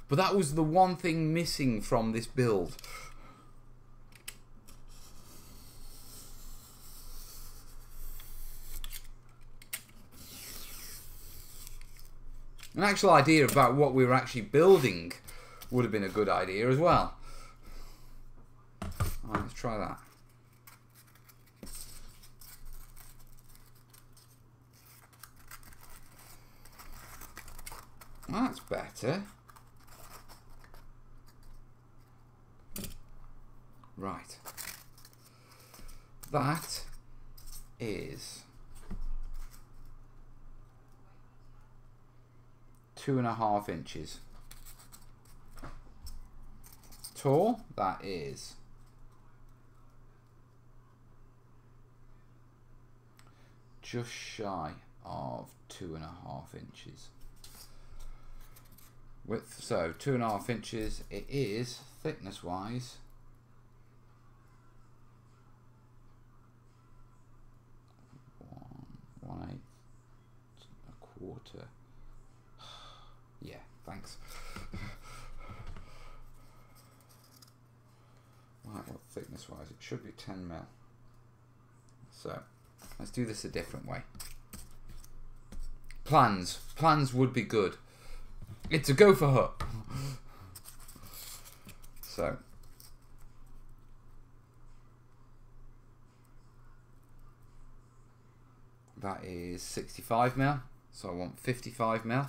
But that was the one thing missing from this build. An actual idea about what we were actually building would have been a good idea as well. Alright, let's try that. That's better. Right. That is 2.5 inches. Tall, that is just shy of 2.5 inches. Width, so 2.5 inches. It is thickness wise 1/8, 1/4. Yeah, thanks. Right, well, thickness wise, it should be 10 mil. So let's do this a different way. Plans would be good. It's a go for hut. So that is 65 mil. So I want 55 mil.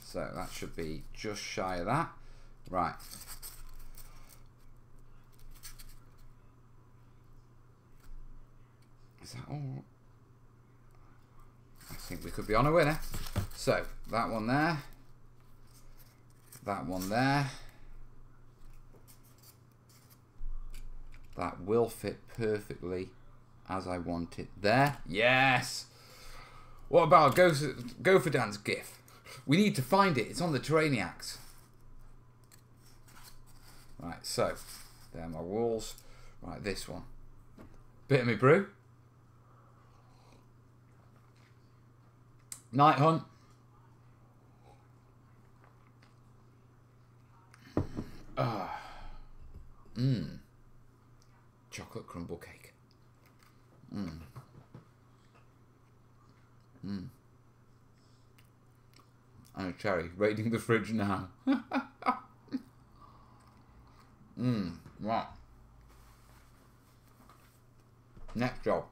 So that should be just shy of that. Right. Is that all? I think we could be on a winner. So that one there. That one there. That will fit perfectly as I want it there. Yes! What about Go for Dance GIF? We need to find it. It's on the terrainiacs. Right, so there are my walls. Right, this one. Bit of me brew. Night Hunt. Chocolate crumble cake. And a cherry. Raiding the fridge now. Right. Next job.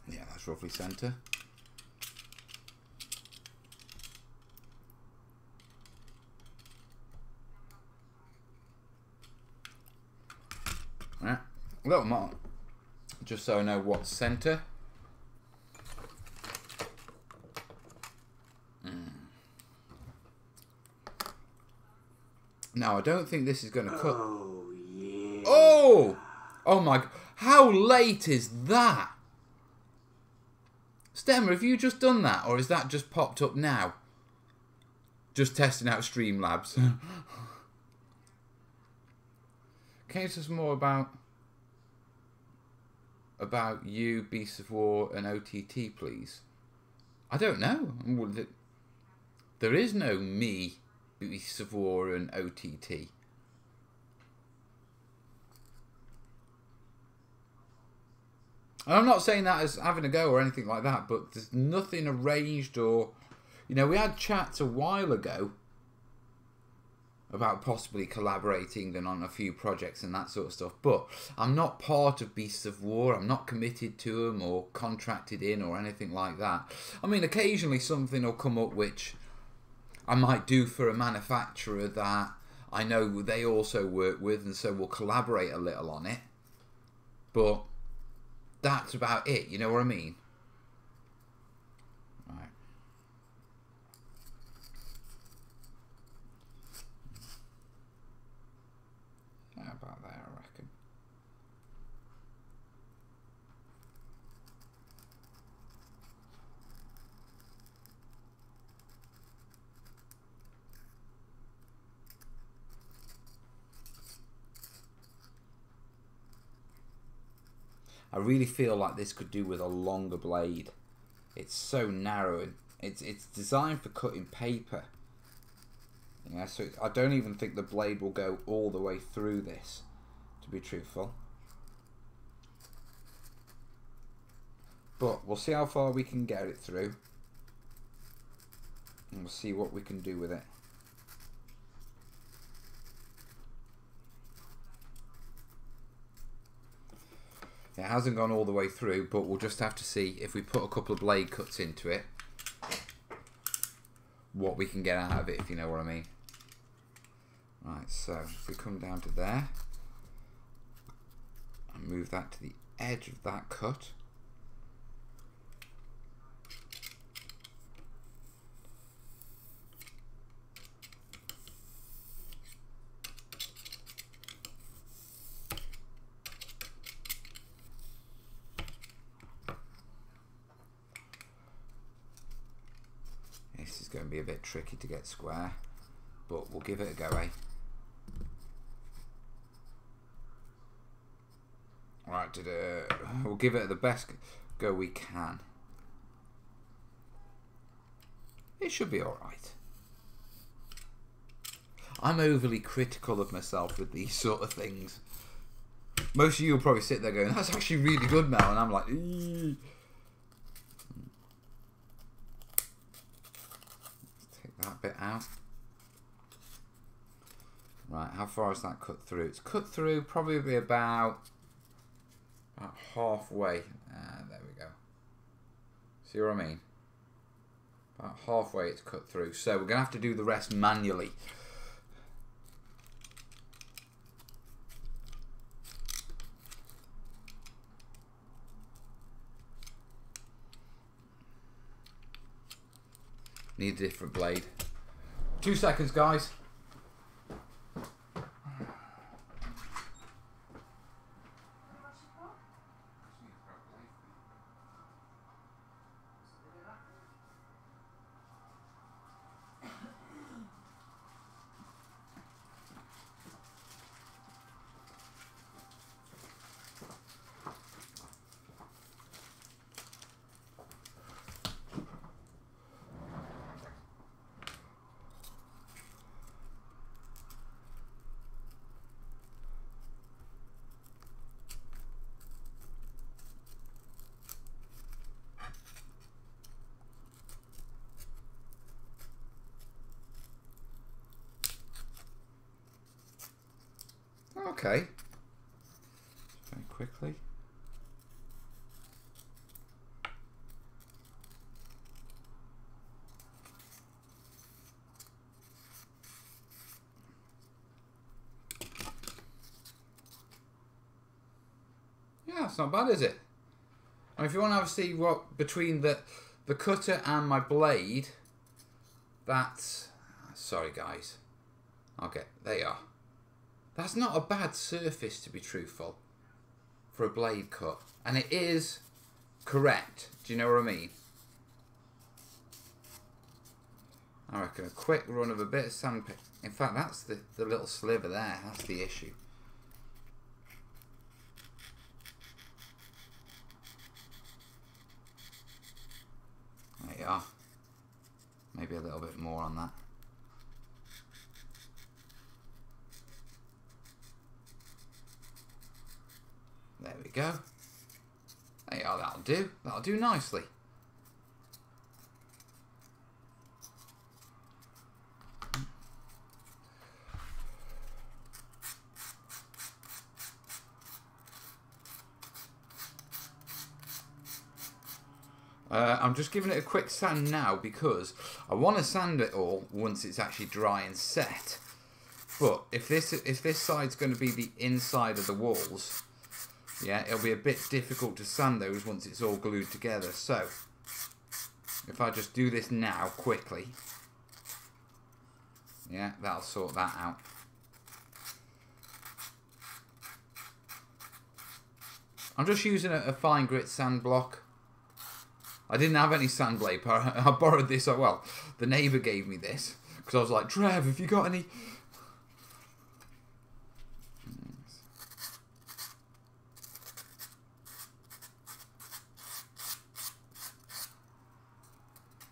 Yeah, that's roughly centre. Right, a little more, just so I know what's centre. Now, I don't think this is going to cut. Oh, yeah. Oh! Oh my God. How late is that? Stemmer, have you just done that? Or is that just popped up now? Just testing out Streamlabs. Can you tell us more about you, Beasts of War, and OTT, please? I don't know. There is no me, Beasts of War, and OTT. And I'm not saying that as having a go or anything like that, but there's nothing arranged or... You know, we had chats a while ago about possibly collaborating and on a few projects and that sort of stuff, but I'm not part of Beasts of War. I'm not committed to them or contracted in or anything like that. I mean, occasionally something will come up which I might do for a manufacturer that I know they also work with, and so we'll collaborate a little on it. But that's about it, you know what I mean? Right. How about that, I reckon. I really feel like this could do with a longer blade. It's so narrow. It's designed for cutting paper. Yeah, so I don't even think the blade will go all the way through this, to be truthful. But we'll see how far we can get it through. And we'll see what we can do with it. It hasn't gone all the way through, but we'll just have to see if we put a couple of blade cuts into it, what we can get out of it, if you know what I mean. Right, so if we come down to there and move that to the edge of that cut. This is going to be a bit tricky to get square, but we'll give it a go, eh? Right, we'll give it the best go we can. It should be alright. I'm overly critical of myself with these sort of things. Most of you will probably sit there going, that's actually really good, Mel, and I'm like, eee. Take that bit out. Right, how far is that cut through? It's cut through probably about halfway. There we go. See what I mean? About halfway it's cut through. So we're going to have to do the rest manually. Need a different blade. 2 seconds, guys. Okay. Very quickly. Yeah, it's not bad, is it? And if you want to see what between the cutter and my blade, that's, sorry guys, there you are. That's not a bad surface, to be truthful, for a blade cut. And it is correct. Do you know what I mean? I reckon a quick run of a bit of sandpaper. In fact, that's the little sliver there. That's the issue. There you are. Maybe a little bit more on that. There we go. There you are, that'll do. That'll do nicely. I'm just giving it a quick sand now because I want to sand it all once it's actually dry and set. But if this side's going to be the inside of the walls, yeah, it'll be a bit difficult to sand those once it's all glued together. So, if I just do this now, quickly, yeah, that'll sort that out. I'm just using a fine grit sand block. I didn't have any sand blade, but I borrowed this, well, the neighbour gave me this, because I was like, Trev, have you got any...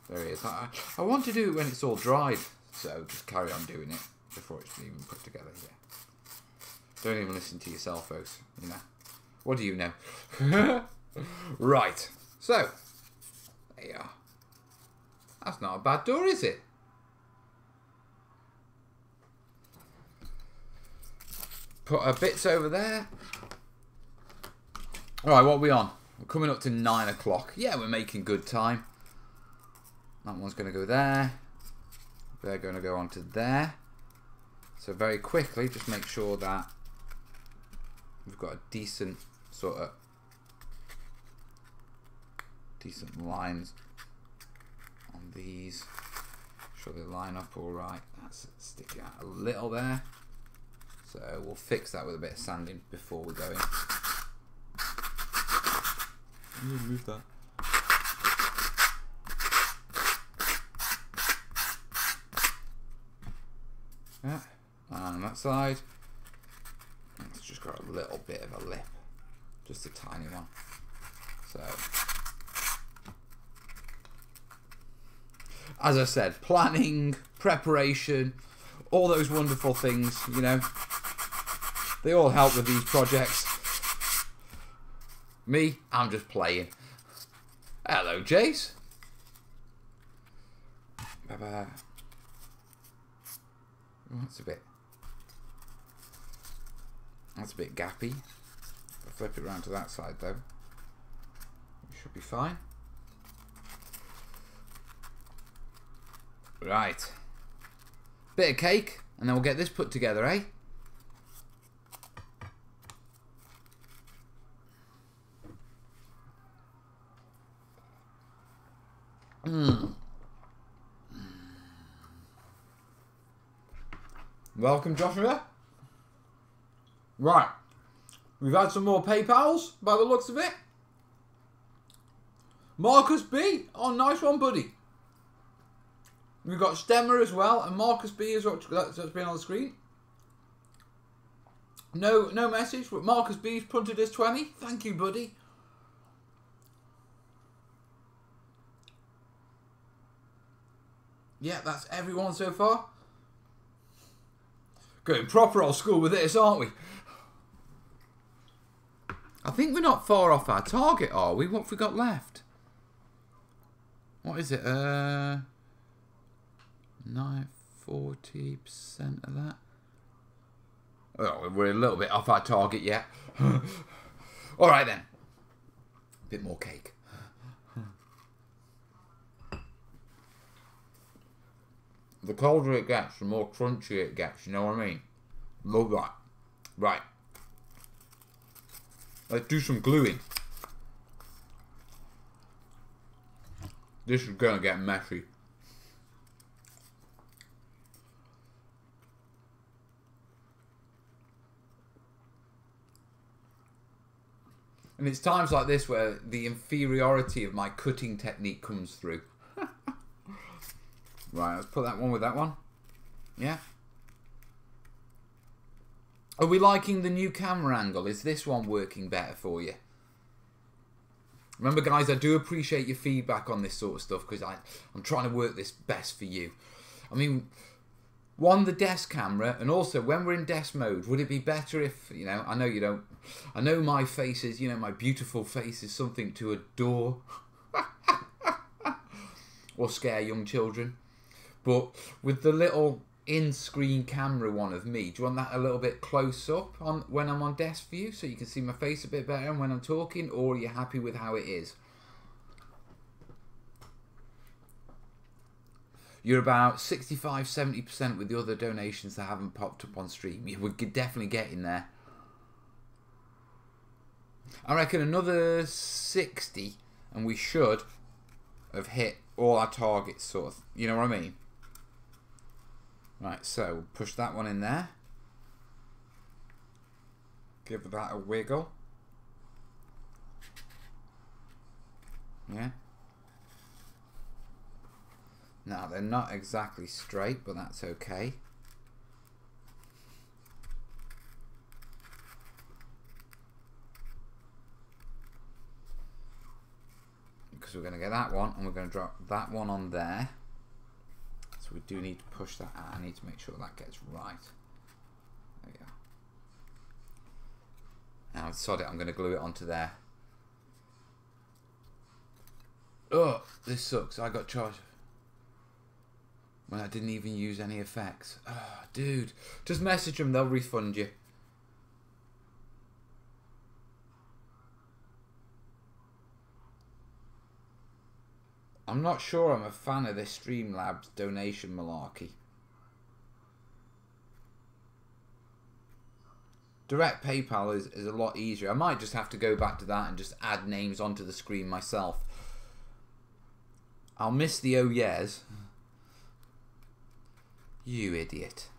There he is. I want to do it when it's all dried, so just carry on doing it before it's even put together. Yeah. Don't even listen to yourself, folks. You know. What do you know? Right. So, there you are. That's not a bad door, is it? Put our bits over there. Alright, what are we on? We're coming up to 9 o'clock. Yeah, we're making good time. That one's going to go there. They're going to go onto there. So very quickly, just make sure that we've got a decent sort of decent lines on these. Make sure they line up all right. That's sticking out a little there. So we'll fix that with a bit of sanding before we go in. Move that. Yeah, and that side, it's just got a little bit of a lip, just a tiny one. So, as I said, planning, preparation, all those wonderful things, you know, they all help with these projects. Me, I'm just playing. Hello, Jace. Bye-bye. That's a bit gappy. I'll flip it around to that side though. It should be fine. Right. Bit of cake, and then we'll get this put together, eh? Welcome, Joshua. Right. We've had some more PayPals, by the looks of it. Marcus B. Oh, nice one, buddy. We've got Stemmer as well, and Marcus B is that's been on the screen. No message, but Marcus B's punted us 20. Thank you, buddy. Yeah, that's everyone so far. Going proper old school with this, aren't we? I think we're not far off our target, are we? What have we got left? What is it? 40% of that. Oh, we're a little bit off our target yet. All right then. A bit more cake. The colder it gets, the more crunchy it gets. You know what I mean? Love that. Right. Let's do some gluing. This is going to get messy. And it's times like this where the inferiority of my cutting technique comes through. Right, let's put that one with that one. Yeah. Are we liking the new camera angle? Is this one working better for you? Remember, guys, I do appreciate your feedback on this sort of stuff because I'm trying to work this best for you. I mean, one, the desk camera, and also when we're in desk mode, would it be better if, you know, I know you don't, I know my face is, you know, my beautiful face is something to adore or scare young children. But with the little in-screen camera one of me, do you want that a little bit close up on when I'm on desk view so you can see my face a bit better when I'm talking, or are you happy with how it is? You're about 65-70% with the other donations that haven't popped up on stream. We're definitely getting there. I reckon another 60 and we should have hit all our targets, sort of. You know what I mean? Right, so we'll push that one in there. Give that a wiggle. Yeah. Now, they're not exactly straight, but that's okay. Because we're going to get that one, and we're going to drop that one on there. So we do need to push that out. I need to make sure that gets right. There we go. Now, sod it, I'm going to glue it onto there. Oh, this sucks. I got charged when I didn't even use any effects. Oh, dude. Just message them, they'll refund you. I'm not sure I'm a fan of this Streamlabs donation malarkey. Direct PayPal is a lot easier. I might just have to go back to that and just add names onto the screen myself. I'll miss the oh yes. You idiot.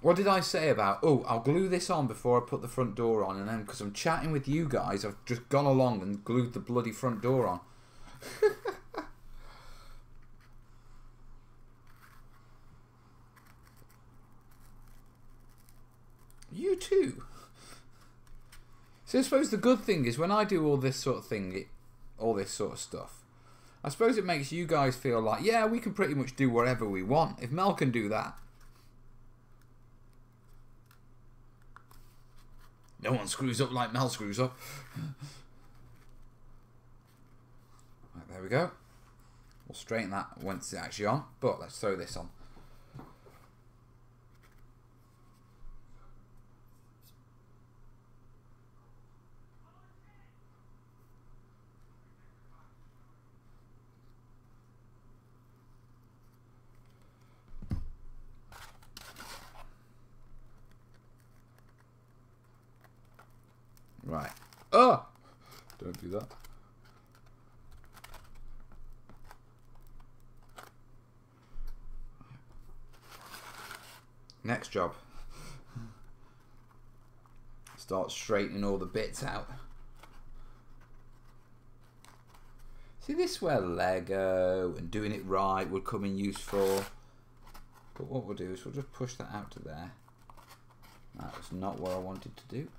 What did I say about, oh, I'll glue this on before I put the front door on, and then because I'm chatting with you guys, I've just gone along and glued the bloody front door on. You too. So I suppose the good thing is when I do all this sort of thing, all this sort of stuff, I suppose it makes you guys feel like, yeah, we can pretty much do whatever we want. If Mel can do that. No one screws up like Mel screws up. Right, there we go. We'll straighten that once it's actually on, but let's throw this on. Right. Oh! Don't do that. Next job. Start straightening all the bits out. See, this is where Lego and doing it right would come in useful. But what we'll do is we'll just push that out to there. That was not what I wanted to do.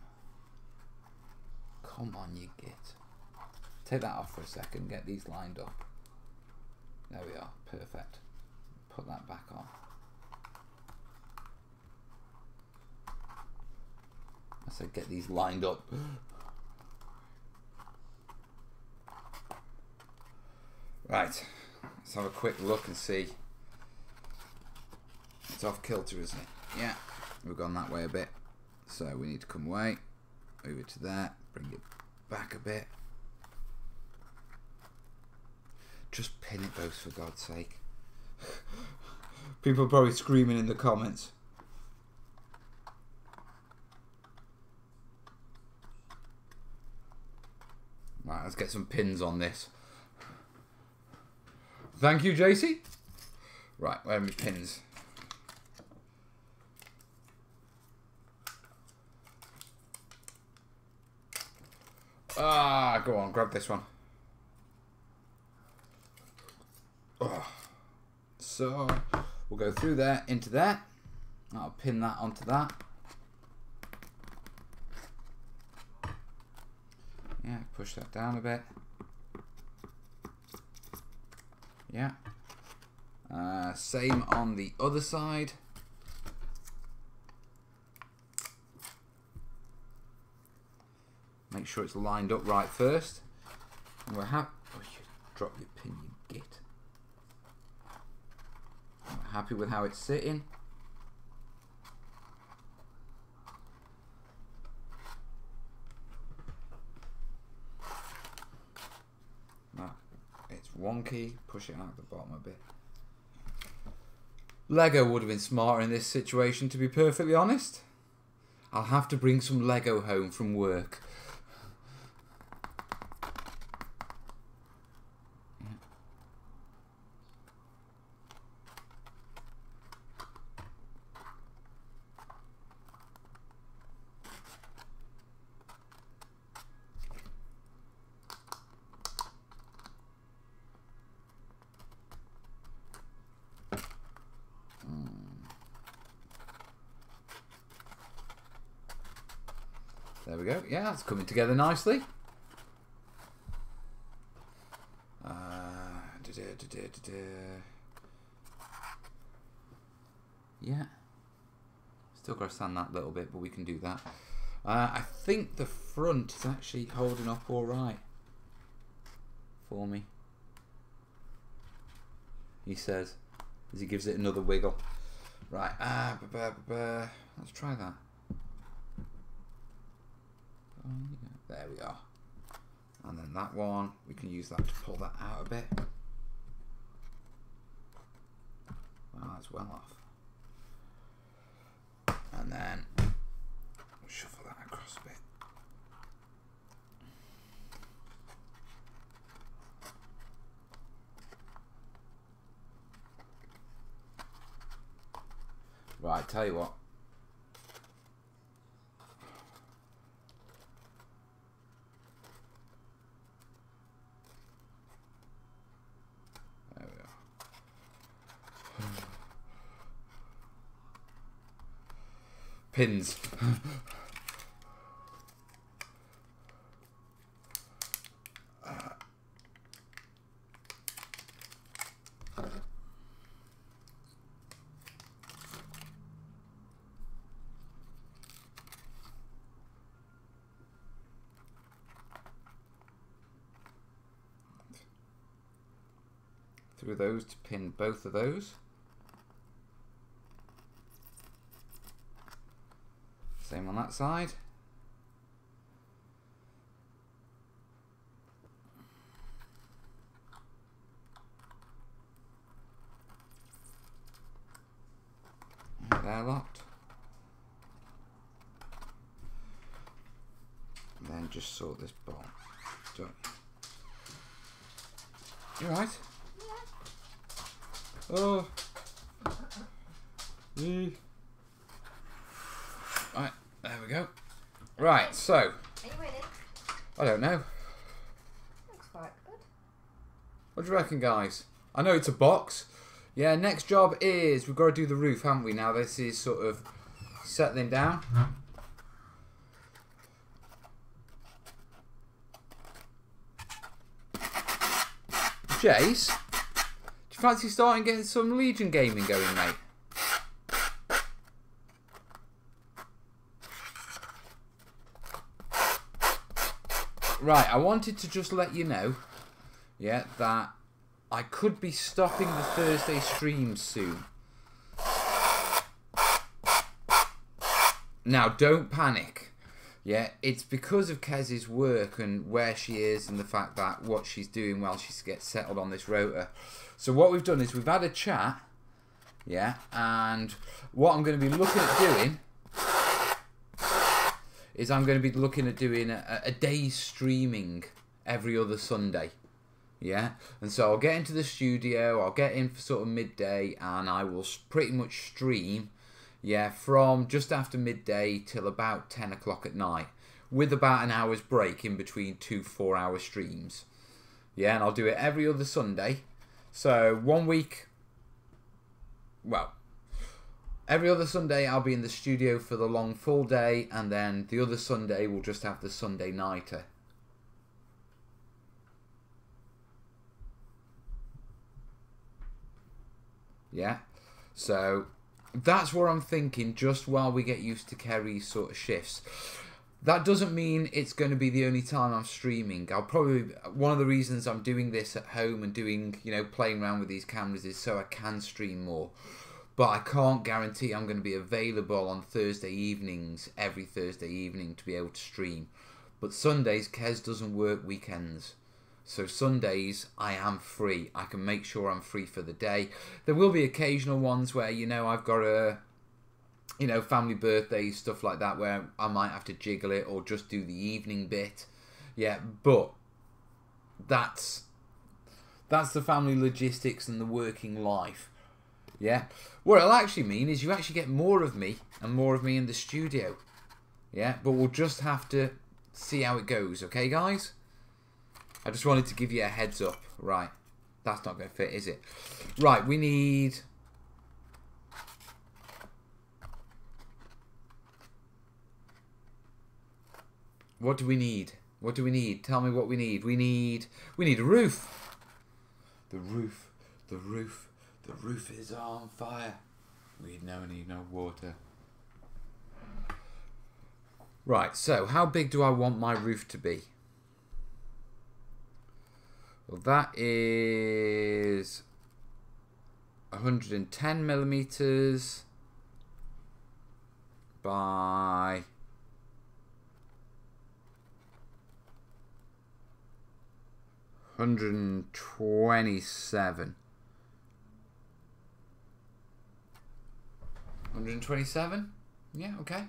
Come on, you git. Take that off for a second. Get these lined up. There we are. Perfect. Put that back on. I said get these lined up. Right. Let's have a quick look and see. It's off kilter, isn't it? Yeah. We've gone that way a bit. So we need to come away. Move it to there. Bring it back a bit. Just pin it both, for God's sake. People are probably screaming in the comments. Right, let's get some pins on this. Thank you, JC. Right, where are my pins? Ah, go on, grab this one. Oh. So, we'll go through there, into there. I'll pin that onto that. Yeah, push that down a bit. Yeah. Same on the other side. Make sure it's lined up right first. And we're happy. Oh, you drop your pin, you git. We're happy with how it's sitting. It's wonky. Push it out the bottom a bit. Lego would have been smarter in this situation, to be perfectly honest. I'll have to bring some Lego home from work. There we go. Yeah, it's coming together nicely. Yeah. Still got to sand that little bit, but we can do that. I think the front is actually holding up all right for me. He says, as he gives it another wiggle. Right. Let's try that. There we are. And then that one, we can use that to pull that out a bit. Well, that's well off. And then shuffle that across a bit. Right, tell you what. Pins. Through those to pin both of those. Same on that side. They're locked. then just sort this bolt. Done. You alright? Yeah. Oh. Right, there we go. Right, so. Are you winning? I don't know. Looks quite good. What do you reckon, guys? I know it's a box. Yeah, next job is we've got to do the roof, haven't we? Now this is sort of settling down. Jace, do you fancy starting getting some Legion gaming going, mate? Right, I wanted to just let you know, yeah, that I could be stopping the Thursday streams soon. Now, don't panic. Yeah, it's because of Kez's work and where she is and the fact that what she's doing while she gets settled on this rota. So what we've done is we've had a chat, yeah, and what I'm going to be looking at doing is I'm going to be looking at doing a day's streaming every other Sunday. Yeah, and so I'll get into the studio, I'll get in for sort of midday, and I will pretty much stream, yeah, from just after midday till about 10 o'clock at night, with about an hour's break in between 2 4-hour streams. Yeah, and I'll do it every other Sunday. So 1 week, well, every other Sunday I'll be in the studio for the long full day, and then the other Sunday we'll just have the Sunday nighter. Yeah, so that's what I'm thinking, just while we get used to Kerry's sort of shifts. That doesn't mean it's going to be the only time I'm streaming. I'll probably, one of the reasons I'm doing this at home and doing, you know, playing around with these cameras is so I can stream more. But I can't guarantee I'm going to be available on Thursday evenings, every Thursday evening, to be able to stream. But Sundays, Kez doesn't work weekends. So Sundays, I am free. I can make sure I'm free for the day. There will be occasional ones where, you know, I've got a, you know, family birthdays, stuff like that, where I might have to jiggle it or just do the evening bit. Yeah, but that's the family logistics and the working life. Yeah. What it'll actually mean is you actually get more of me and more of me in the studio. Yeah, but we'll just have to see how it goes, okay, guys? I just wanted to give you a heads up. Right. That's not going to fit, is it? Right, we need... What do we need? What do we need? Tell me what we need. We need a roof. The roof. The roof. The roof is on fire. We need no water. Right, so how big do I want my roof to be? Well, that is 110 millimeters by 127. 127? Yeah, okay.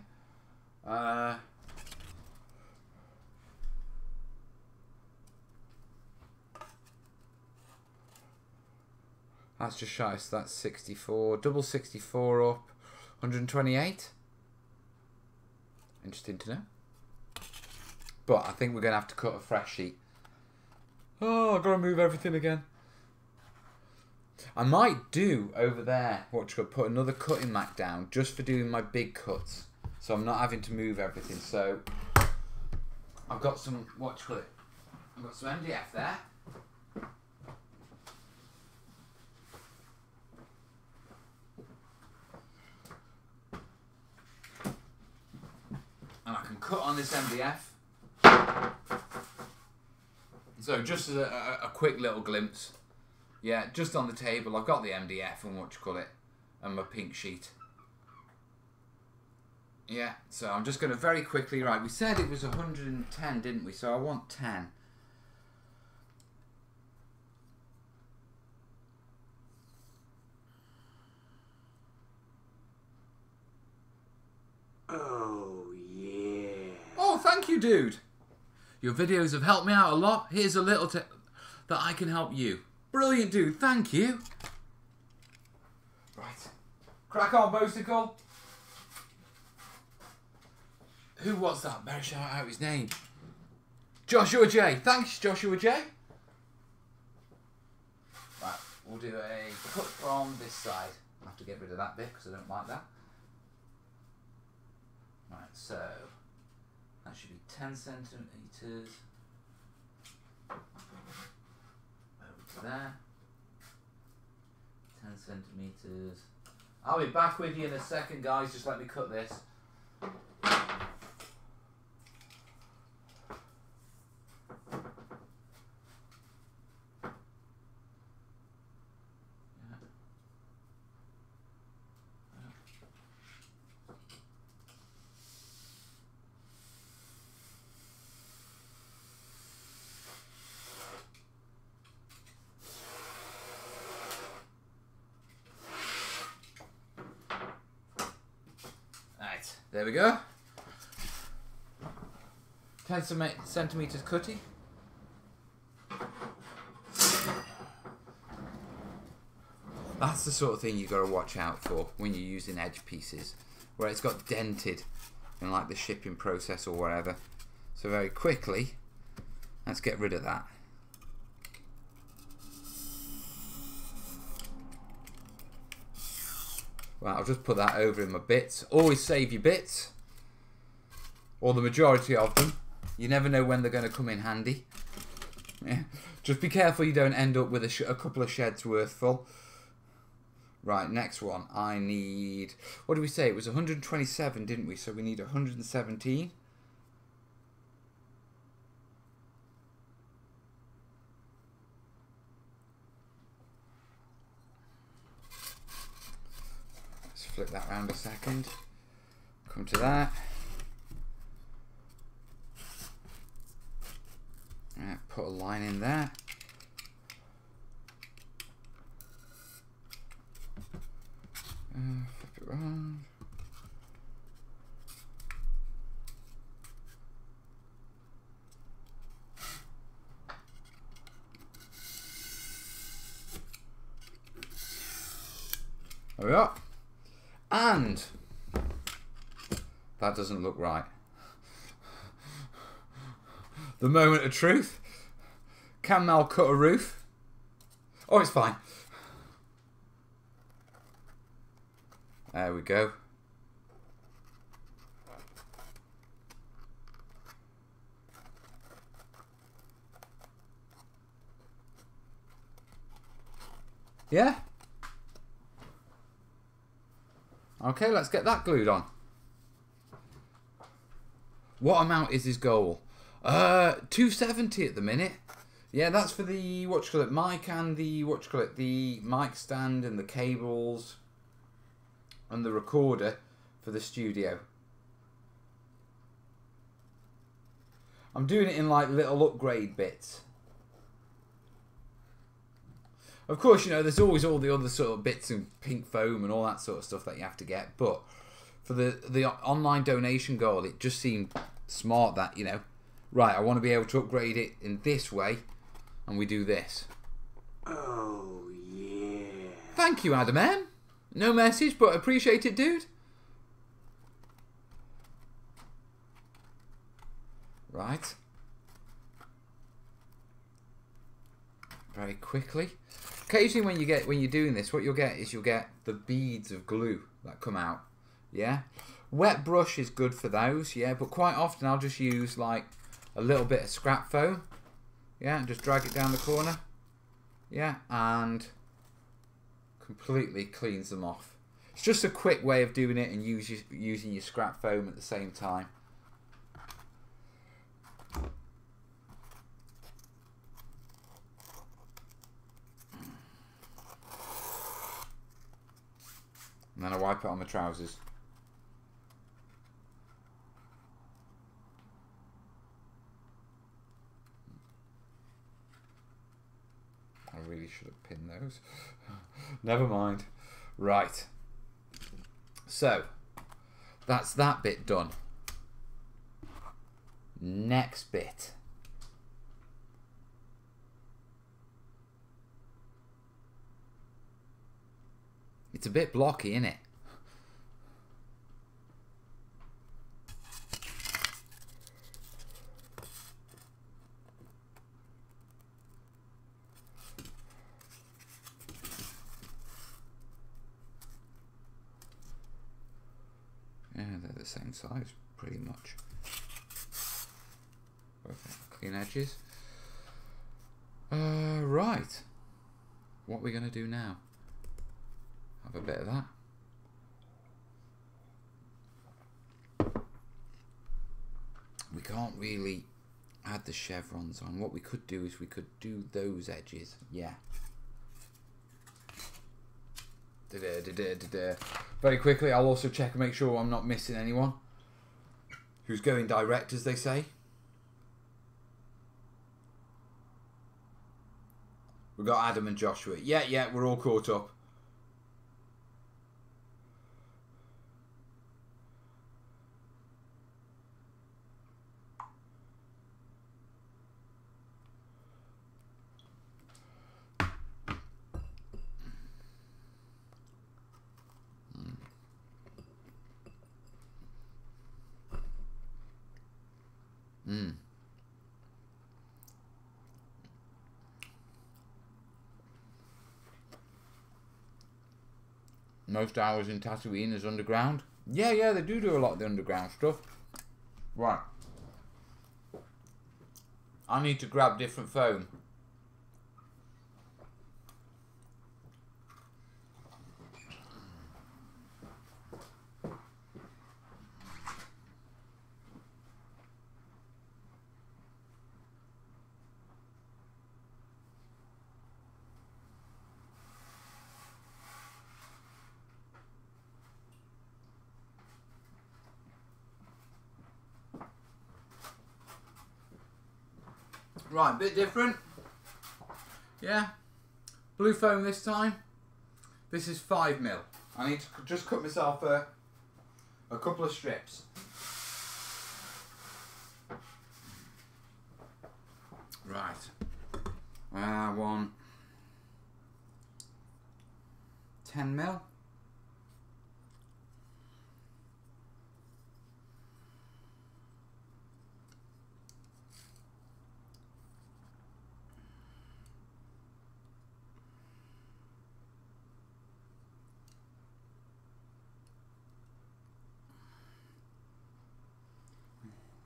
That's just shy, so that's 64. Double 64 up, 128. Interesting to know. But I think we're going to have to cut a fresh sheet. Oh, I've got to move everything again. I might do over there, put another cutting mat down just for doing my big cuts. So I'm not having to move everything. So I've got some, I've got some MDF there. And I can cut on this MDF. So just as a quick little glimpse. Yeah, just on the table, I've got the MDF and and my pink sheet. Yeah, so I'm just going to very quickly, right, we said it was 110, didn't we? So I want 10. Oh, yeah. Oh, thank you, dude. Your videos have helped me out a lot. Here's a little tip that I can help you. Brilliant, dude. Thank you. Right. Crack on, Bosicle. Who was that? Better shout out his name. Joshua J. Thanks, Joshua J. Right, we'll do a cut from this side. I'll have to get rid of that bit because I don't like that. Right, so that should be 10 centimetres over to there. 10 centimetres. I'll be back with you in a second, guys. Just let me cut this. There we go. 10 centimetres cutty. That's the sort of thing you've got to watch out for when you're using edge pieces, where it's got dented in like the shipping process or whatever. So very quickly, let's get rid of that. Right, I'll just put that over in my bits. Always save your bits, or the majority of them. You never know when they're going to come in handy. Yeah. Just be careful you don't end up with a couple of sheds worth full. Right, next one. I need... What did we say? It was 127, didn't we? So we need 117. Flip that round a second. Come to that. Right, put a line in there. Flip it round. There we are. And that doesn't look right. The moment of truth. Can Mel cut a roof? Oh, it's fine. There we go. Yeah? Okay, let's get that glued on. What amount is his goal? 270 at the minute. Yeah, that's for the mic and the mic stand and the cables and the recorder for the studio. I'm doing it in like little upgrade bits. Of course, you know, there's always all the other sort of bits and pink foam and all that sort of stuff that you have to get. But for the online donation goal, it just seemed smart that, you know, right, I want to be able to upgrade it in this way. And we do this. Oh, yeah. Thank you, Adam M. No message, but appreciate it, dude. Right. Very quickly. Occasionally when you're doing this, what you'll get is the beads of glue that come out. Yeah. Wet brush is good for those, yeah, but quite often I'll just use like a little bit of scrap foam. Yeah, and just drag it down the corner. Yeah, and completely cleans them off. It's just a quick way of doing it and using your scrap foam at the same time. And then I wipe it on my trousers. I really should have pinned those. Never mind. Right. So, that's that bit done. Next bit. It's a bit blocky, isn't it? Yeah, they're the same size, pretty much. Perfect. Clean edges. Right. What are we going to do now? Have a bit of that. We can't really add the chevrons on. What we could do is we could do those edges. Yeah. Very quickly, I'll also check and make sure I'm not missing anyone who's going direct, as they say. We've got Adam and Joshua. Yeah, we're all caught up. Most hours in Tatooine is underground. Yeah, they do a lot of the underground stuff. Right. I need to grab different foam. Right, a bit different. Yeah. Blue foam this time. This is 5mm. I need to just cut myself a couple of strips. Right. I want 10mm.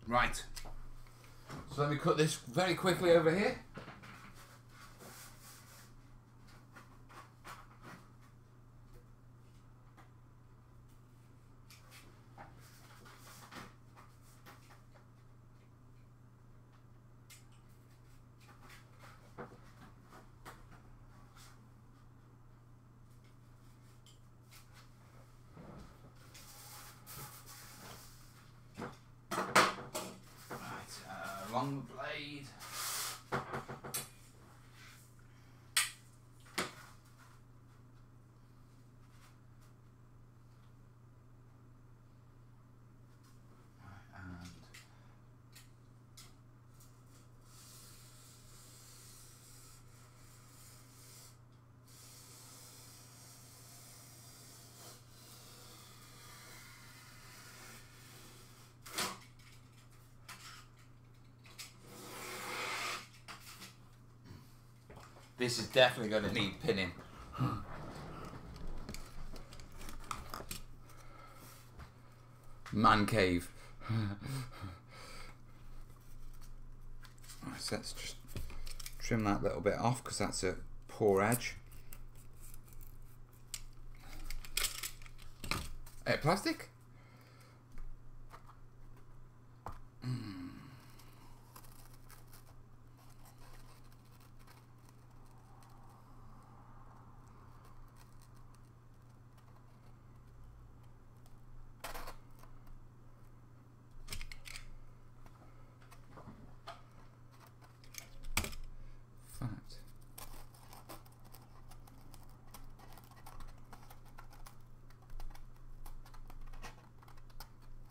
Right, so let me cut this very quickly over here. Along the blade. This is definitely going to need pinning. Man cave. Right, so let's just trim that little bit off because that's a poor edge. Plastic?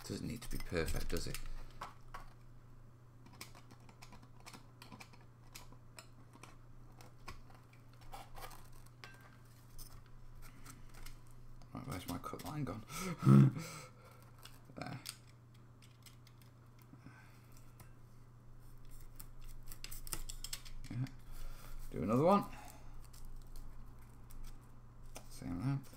Doesn't need to be perfect, does it? There. Yeah. Do another one. Same length.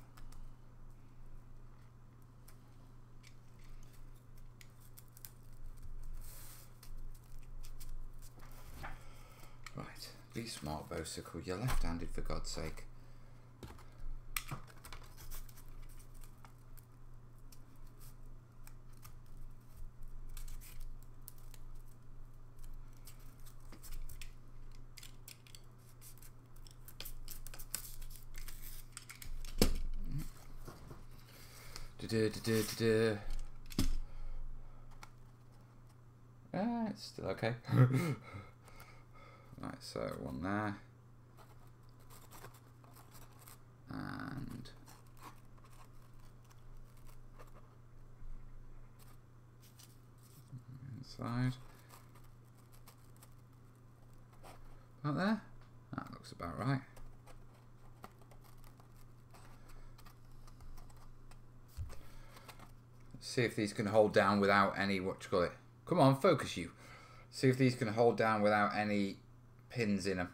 Right. Be smart, Bosicle. You're left-handed, for God's sake. It's still okay. Right, so one there. And inside. Out there? That looks about right. See if these can hold down without any, what you call it. Come on, focus you. See if these can hold down without any pins in them.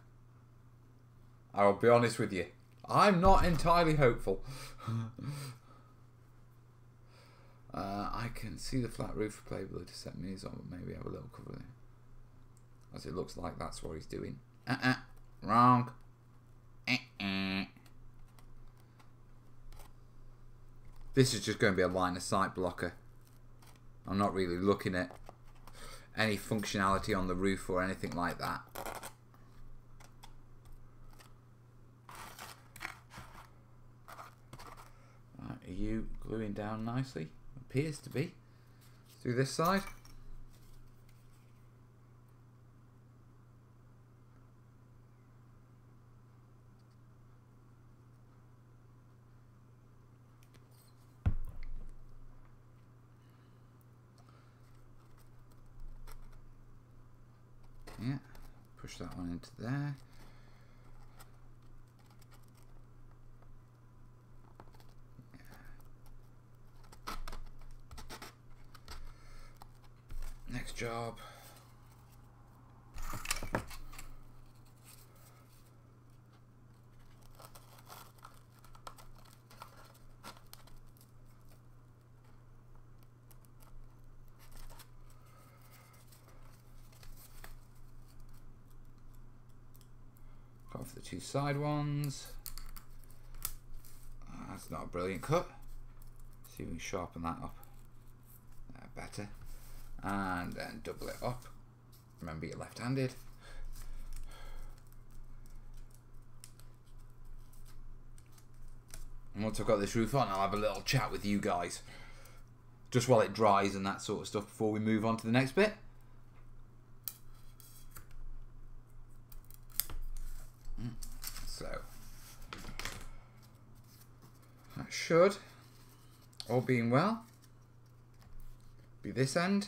I'll be honest with you. I'm not entirely hopeful. I can see the flat roof playability to set these on, but maybe have a little cover there. As it looks like that's what he's doing. Wrong. This is just going to be a line of sight blocker. I'm not really looking at any functionality on the roof or anything like that. Right, are you gluing down nicely? Appears to be. Let's do this side. Yeah, push that one into there. Next job. Cut off the two side ones. That's not a brilliant cut. See if we can sharpen that up. Better. And then double it up. Remember, you're left-handed. And once I've got this roof on, I'll have a little chat with you guys. Just while it dries and that sort of stuff before we move on to the next bit. So, that should, all being well, be this end.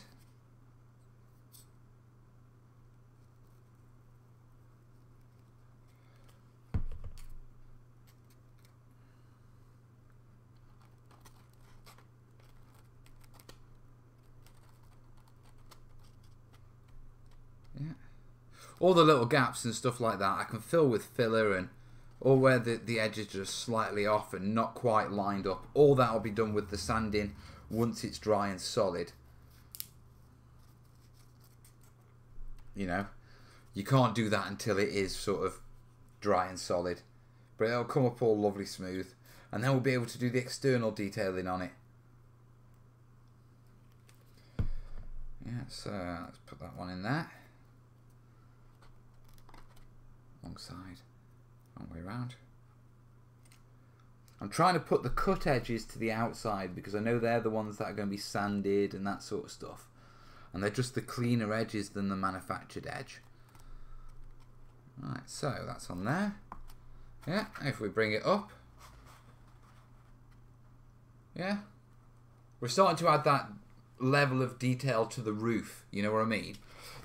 Yeah. All the little gaps and stuff like that I can fill with filler, and or where the edges are slightly off and not quite lined up. All that will be done with the sanding once it's dry and solid. You know, you can't do that until it is sort of dry and solid. But it'll come up all lovely smooth. And then we'll be able to do the external detailing on it. Yeah, so let's put that one in there. Wrong side. Wrong way around. I'm trying to put the cut edges to the outside because I know they're the ones that are going to be sanded and that sort of stuff. And they're just the cleaner edges than the manufactured edge. Right, so that's on there. Yeah, if we bring it up. Yeah. We're starting to add that level of detail to the roof. You know what I mean?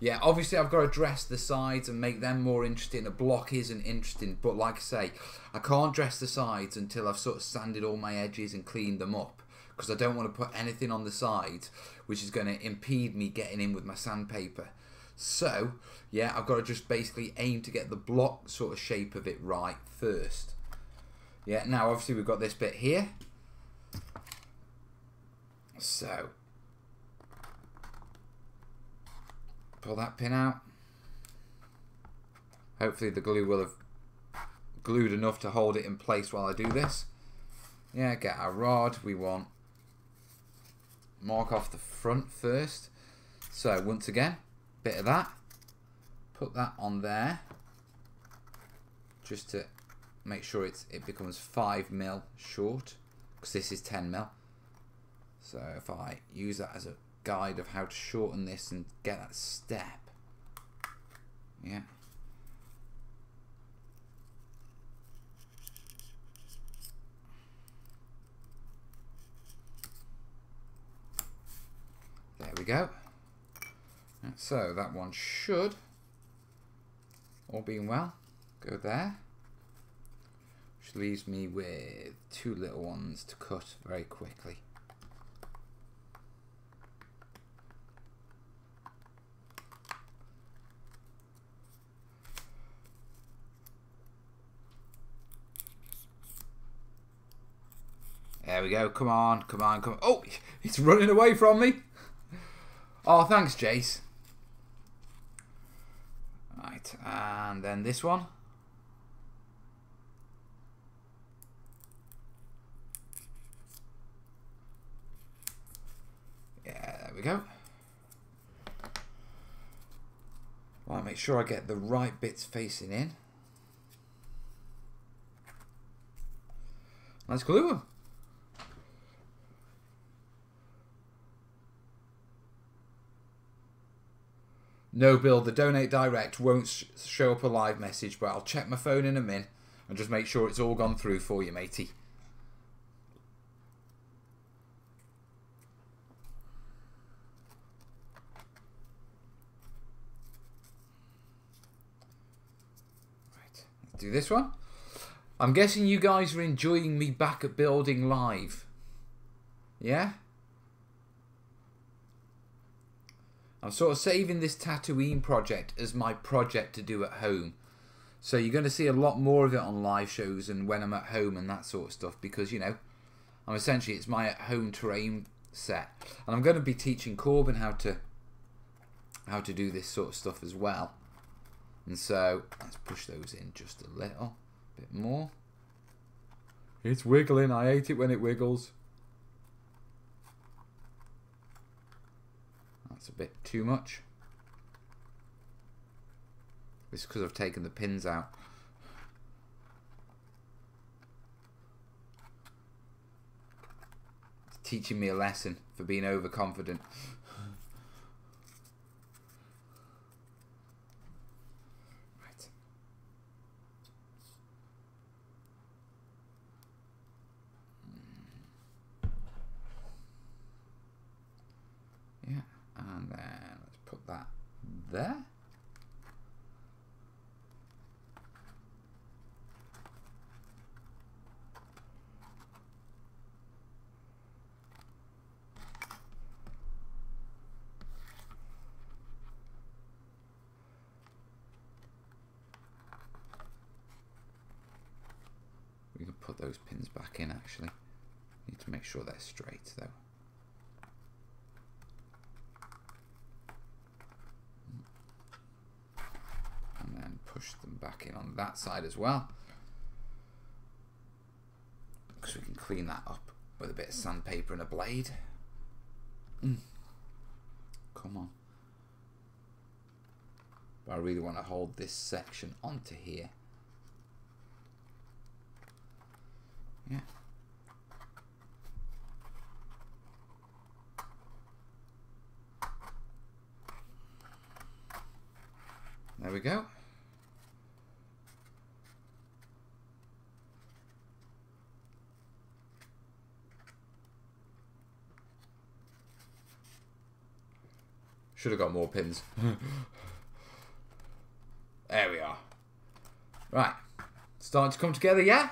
Yeah, obviously I've got to dress the sides and make them more interesting. A block isn't interesting, but like I say, I can't dress the sides until I've sort of sanded all my edges and cleaned them up. because I don't want to put anything on the sides which is going to impede me getting in with my sandpaper. So, yeah, I've got to just basically aim to get the block sort of shape of it right first. Yeah, now obviously we've got this bit here. So, pull that pin out. Hopefully the glue will have glued enough to hold it in place while I do this. Yeah, get our rod. We want mark off the front first. So once again, bit of that. Put that on there, just to make sure it becomes 5mm short, because this is 10mm. So if I use that as a guide of how to shorten this and get that step, yeah. There we go. So that one should, all being well, go there. Which leaves me with 2 little ones to cut very quickly. There we go. Come on, come on, come on. Oh, it's running away from me. Oh, thanks, Jace. Right, and then this one. Yeah, there we go. Right, make sure I get the right bits facing in. Let's glue them. No, Bill, the donate direct won't show up a live message, but I'll check my phone in a min and just make sure it's all gone through for you, matey. Right, let's do this one. I'm guessing you guys are enjoying me back at building live. Yeah? I'm sort of saving this Tatooine project as my project to do at home. So you're going to see a lot more of it on live shows and when I'm at home and that sort of stuff. Because, you know, I'm essentially, it's my at-home terrain set. And I'm going to be teaching Corbin how to do this sort of stuff as well. And so, let's push those in just a little bit more. It's wiggling. I hate it when it wiggles. That's a bit too much. It's because I've taken the pins out. It's teaching me a lesson for being overconfident. Right. Yeah. And then let's put that there. We can put those pins back in actually. Need to make sure they're straight though. Push them back in on that side as well, because we can clean that up with a bit of sandpaper and a blade. Come on. But I really want to hold this section onto here. Yeah. There we go. Should have got more pins. There we are. Right. Starting to come together, yeah?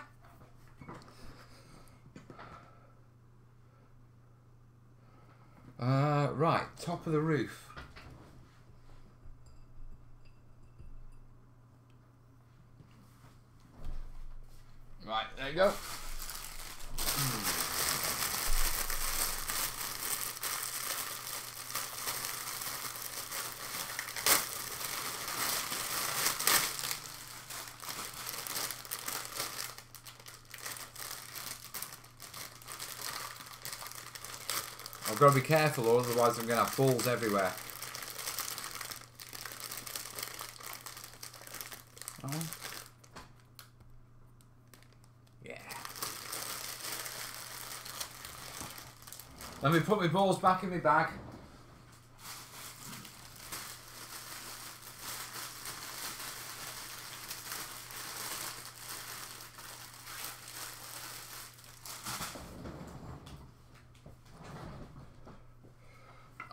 Right, top of the roof. Right, there you go. I've got to be careful, or otherwise I'm going to have balls everywhere. Oh. Yeah. Let me put my balls back in my bag.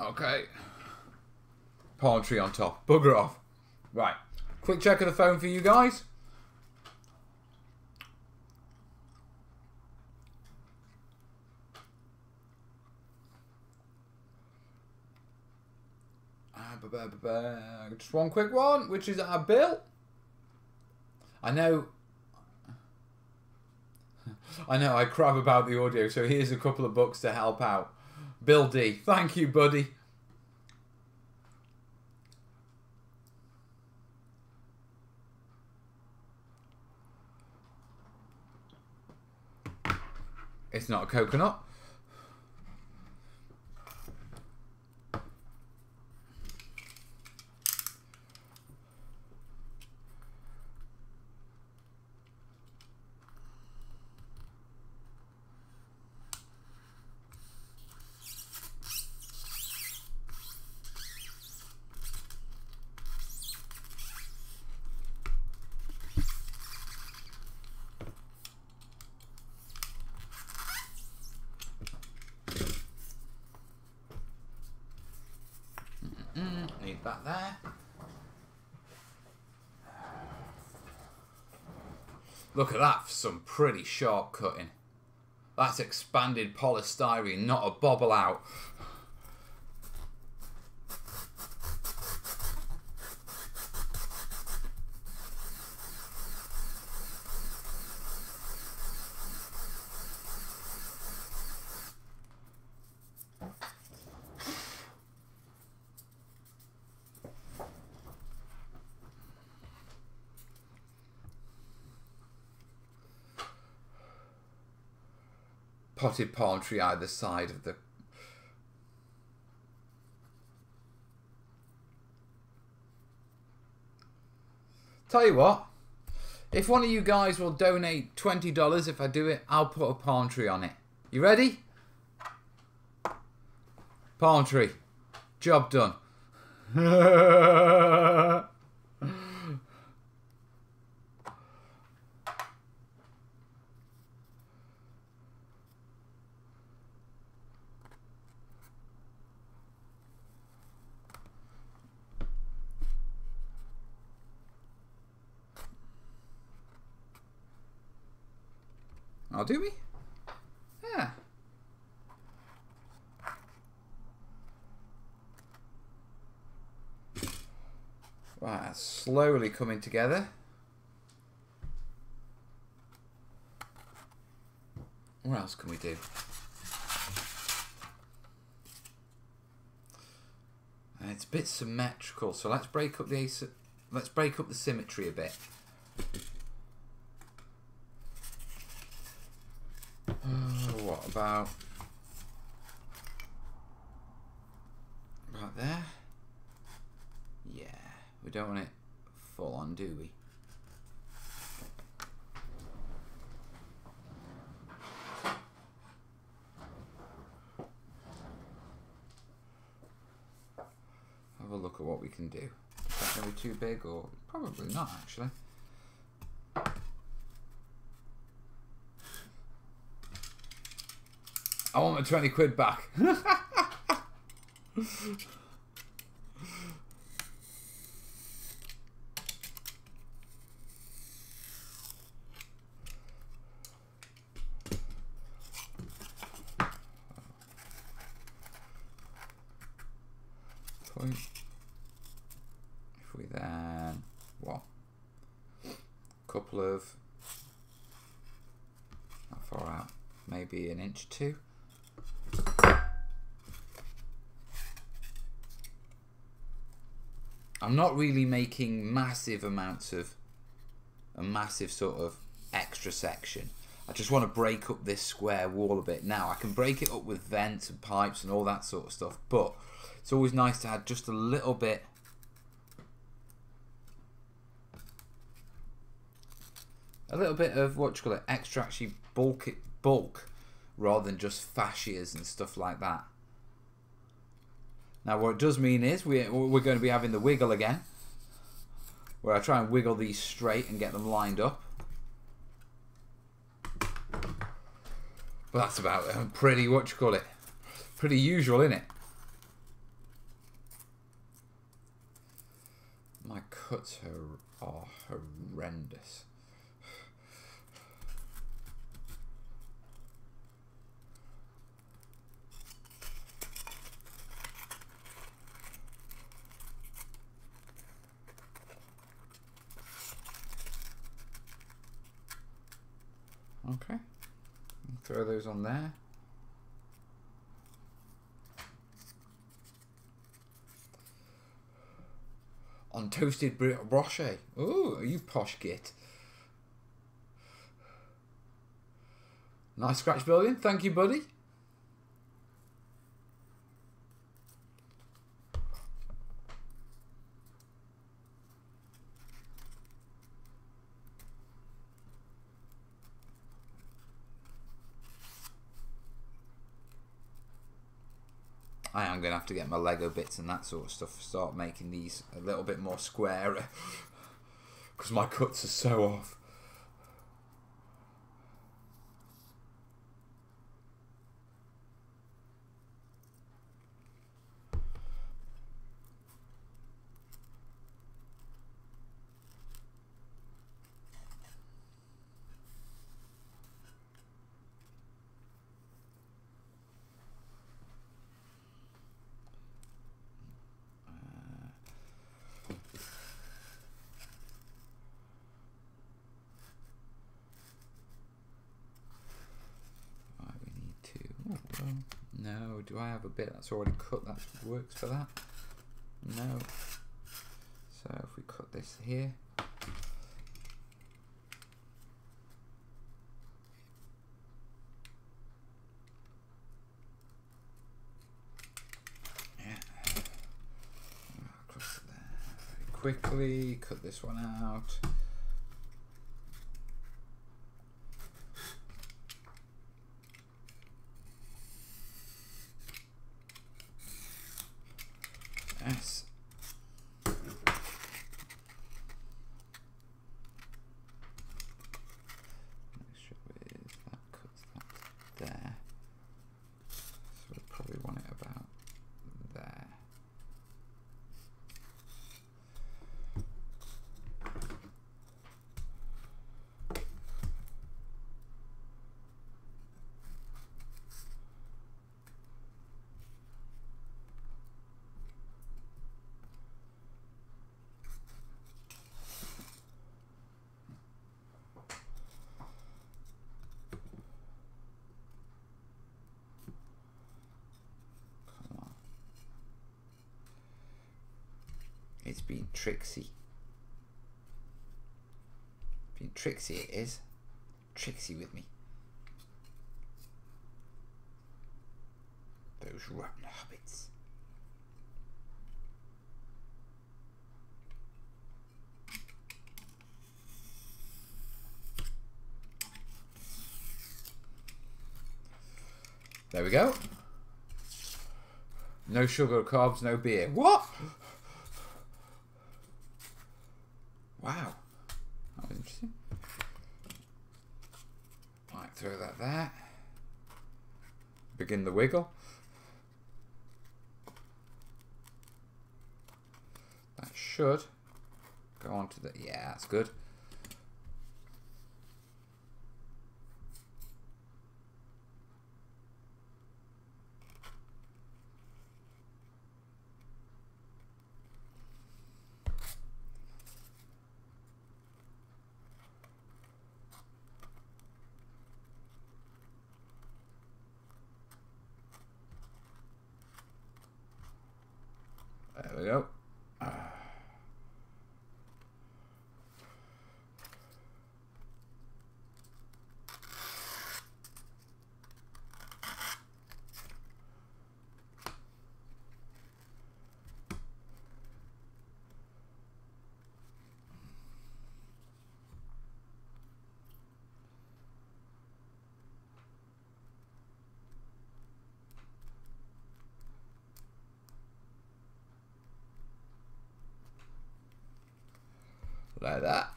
Okay. Palm tree on top. Bugger off. Right. Quick check of the phone for you guys. Just one quick one, which is our bill. I know I crab about the audio, so here's a couple of bucks to help out. Bill D, thank you, buddy. It's not a coconut. Need that there. Look at that for some pretty sharp cutting. That's expanded polystyrene, not a bobble out. Potted palm tree either side of the... Tell you what, if one of you guys will donate $20 if I do it, I'll put a palm tree on it. You ready? Palm tree. Job done. Oh, do we? Yeah. Right, that's slowly coming together. What else can we do? And it's a bit symmetrical, so let's break up the symmetry a bit. What about right there? Yeah, we don't want it full on, do we? Have a look at what we can do. Is that going to be too big, or probably not actually? I want my 20 quid back. If we then, what? Couple of, how far out? Maybe an inch or two. I'm not really making massive amounts of a massive sort of extra section. I just want to break up this square wall a bit. Now I can break it up with vents and pipes and all that sort of stuff, but it's always nice to add just a little bit of what you call it, extra, actually bulk rather than just fascias and stuff like that. Now what it does mean is we're going to be having the wiggle again, where I try and wiggle these straight and get them lined up. But that's about it. Pretty, what you call it, pretty usual, isn't it? My cuts are horrendous. Okay, throw those on there. On toasted brioche. Ooh, are you posh git? Nice scratch building. Thank you, buddy. I am going to have to get my Lego bits and that sort of stuff, start making these a little bit more square, because my cuts are so off. No, do I have a bit that's already cut that works for that? No. So if we cut this here. Yeah. Across there very quickly, cut this one out. Yes. Make sure that cuts that there. So we probably want it about there. It's been tricksy. Being tricksy it is. Tricksy with me. Those rotten hobbits. There we go. No sugar, carbs, no beer. What? Wow, that was interesting. Right, throw that there. Begin the wiggle. That should go on to the, yeah, that's good. Like that.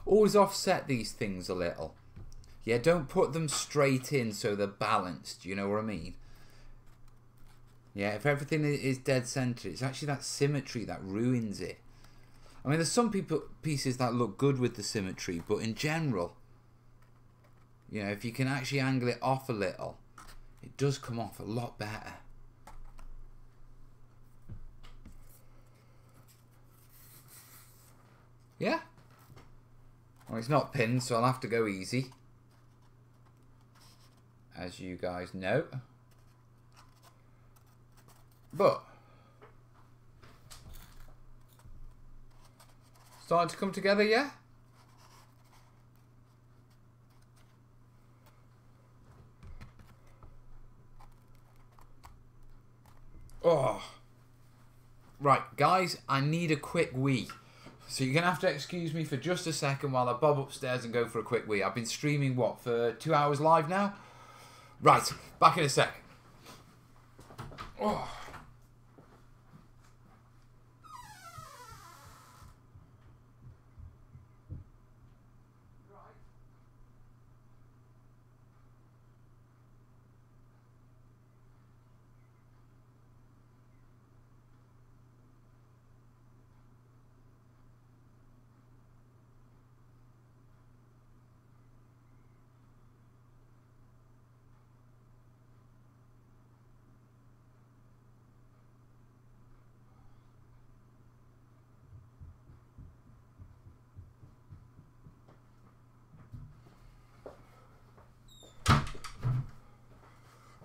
Always offset these things a little. Yeah, don't put them straight in so they're balanced, you know what I mean? Yeah, if everything is dead center, it's actually that symmetry that ruins it. I mean, there's some pieces that look good with the symmetry, but in general, you know, if you can actually angle it off a little, it does come off a lot better. Yeah? Well, it's not pinned, so I'll have to go easy, as you guys know. But starting to come together, yeah? Oh. Right, guys, I need a quick wee. So you're going to have to excuse me for just a second while I bob upstairs and go for a quick wee. I've been streaming, what, for 2 hours live now? Right, back in a sec. Oh.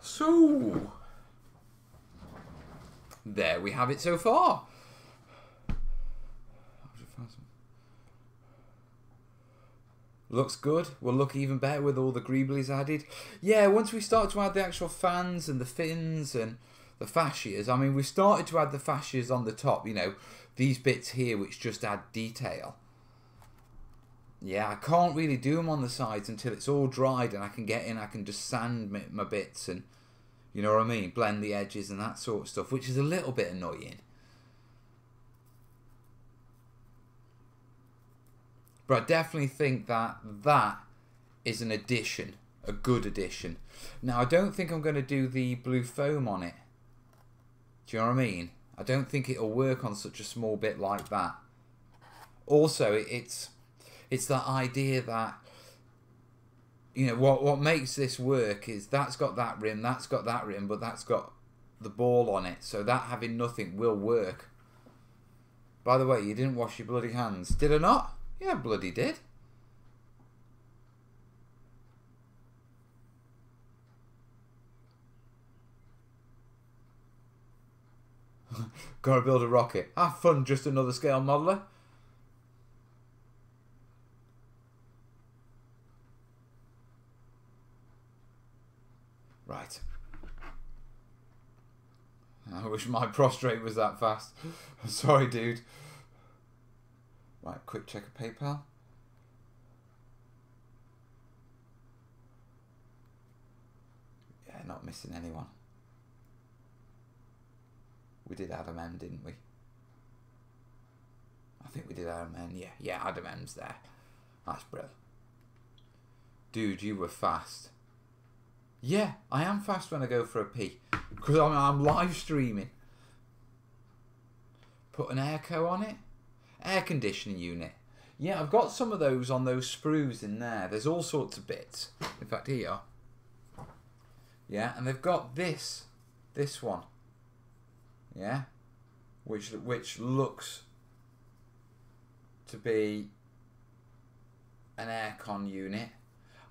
So, there we have it so far. Looks good. Will look even better with all the greeblies added. Yeah, once we start to add the actual fans and the fins and the fascias. I mean, we started to add the fascias on the top, you know, these bits here which just add detail. Yeah, I can't really do them on the sides until it's all dried and I can get in, I can just sand my bits and, you know what I mean, blend the edges and that sort of stuff, which is a little bit annoying. But I definitely think that that is an addition, a good addition. Now, I don't think I'm going to do the blue foam on it. Do you know what I mean? I don't think it'll work on such a small bit like that. Also, it's that idea that, you know, what makes this work is that's got that rim, but that's got the ball on it. So that having nothing will work. By the way, you didn't wash your bloody hands. Did I not? Yeah, bloody did. Gotta build a rocket. Have fun, just another scale modeler. Right. I wish my prostrate was that fast. Sorry, dude. Right, quick check of PayPal. Yeah, not missing anyone. We did Adam M, didn't we? I think we did Adam M. Yeah, Adam M's there. That's brilliant. Dude, you were fast. Yeah, I am fast when I go for a pee. Because I'm live streaming. Put an airco on it. Air conditioning unit. Yeah, I've got some of those on those sprues in there. There's all sorts of bits. In fact, here you are. Yeah, and they've got this one. Yeah, which looks to be an aircon unit.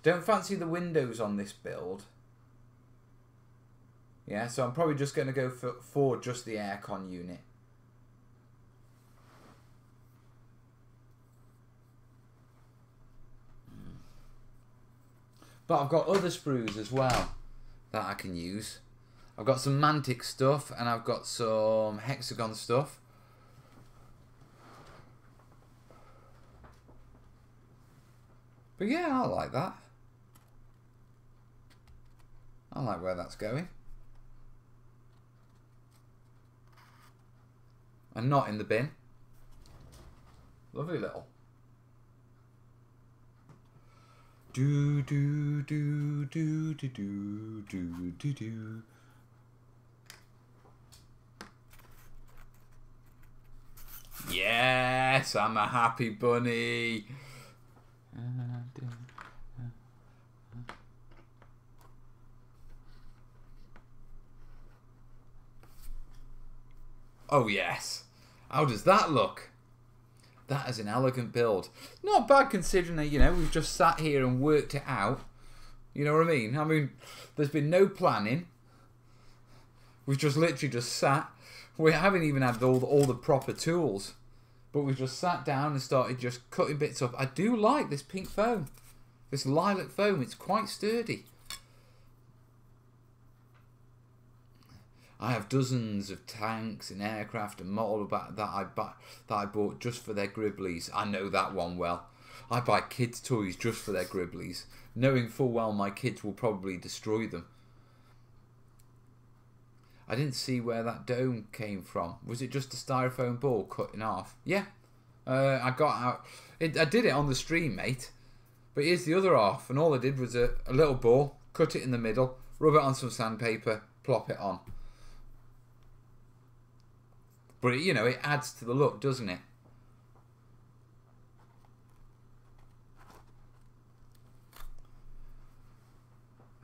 Don't fancy the windows on this build. Yeah, so I'm probably just going to go for just the aircon unit. But I've got other sprues as well that I can use. I've got some Mantic stuff and I've got some hexagon stuff. But yeah, I like that. I like where that's going. And not in the bin. Lovely little. Do do do do do do do do do. Yes, I'm a happy bunny. Oh yes. How does that look? That is an elegant build. Not bad considering that, you know, we've just sat here and worked it out. You know what I mean? I mean, there's been no planning. We've just literally just sat. We haven't even had all the proper tools. But we've just sat down and started just cutting bits up. I do like this pink foam. This lilac foam. It's quite sturdy. I have dozens of tanks and aircraft and model that I bought just for their gribblies. I know that one well. I buy kids' toys just for their gribblies, knowing full well my kids will probably destroy them. I didn't see where that dome came from. Was it just a styrofoam ball cut in half? Yeah. I got out. I did it on the stream, mate. But here's the other half. And all I did was a little ball, cut it in the middle, rub it on some sandpaper, plop it on. But, you know, it adds to the look, doesn't it?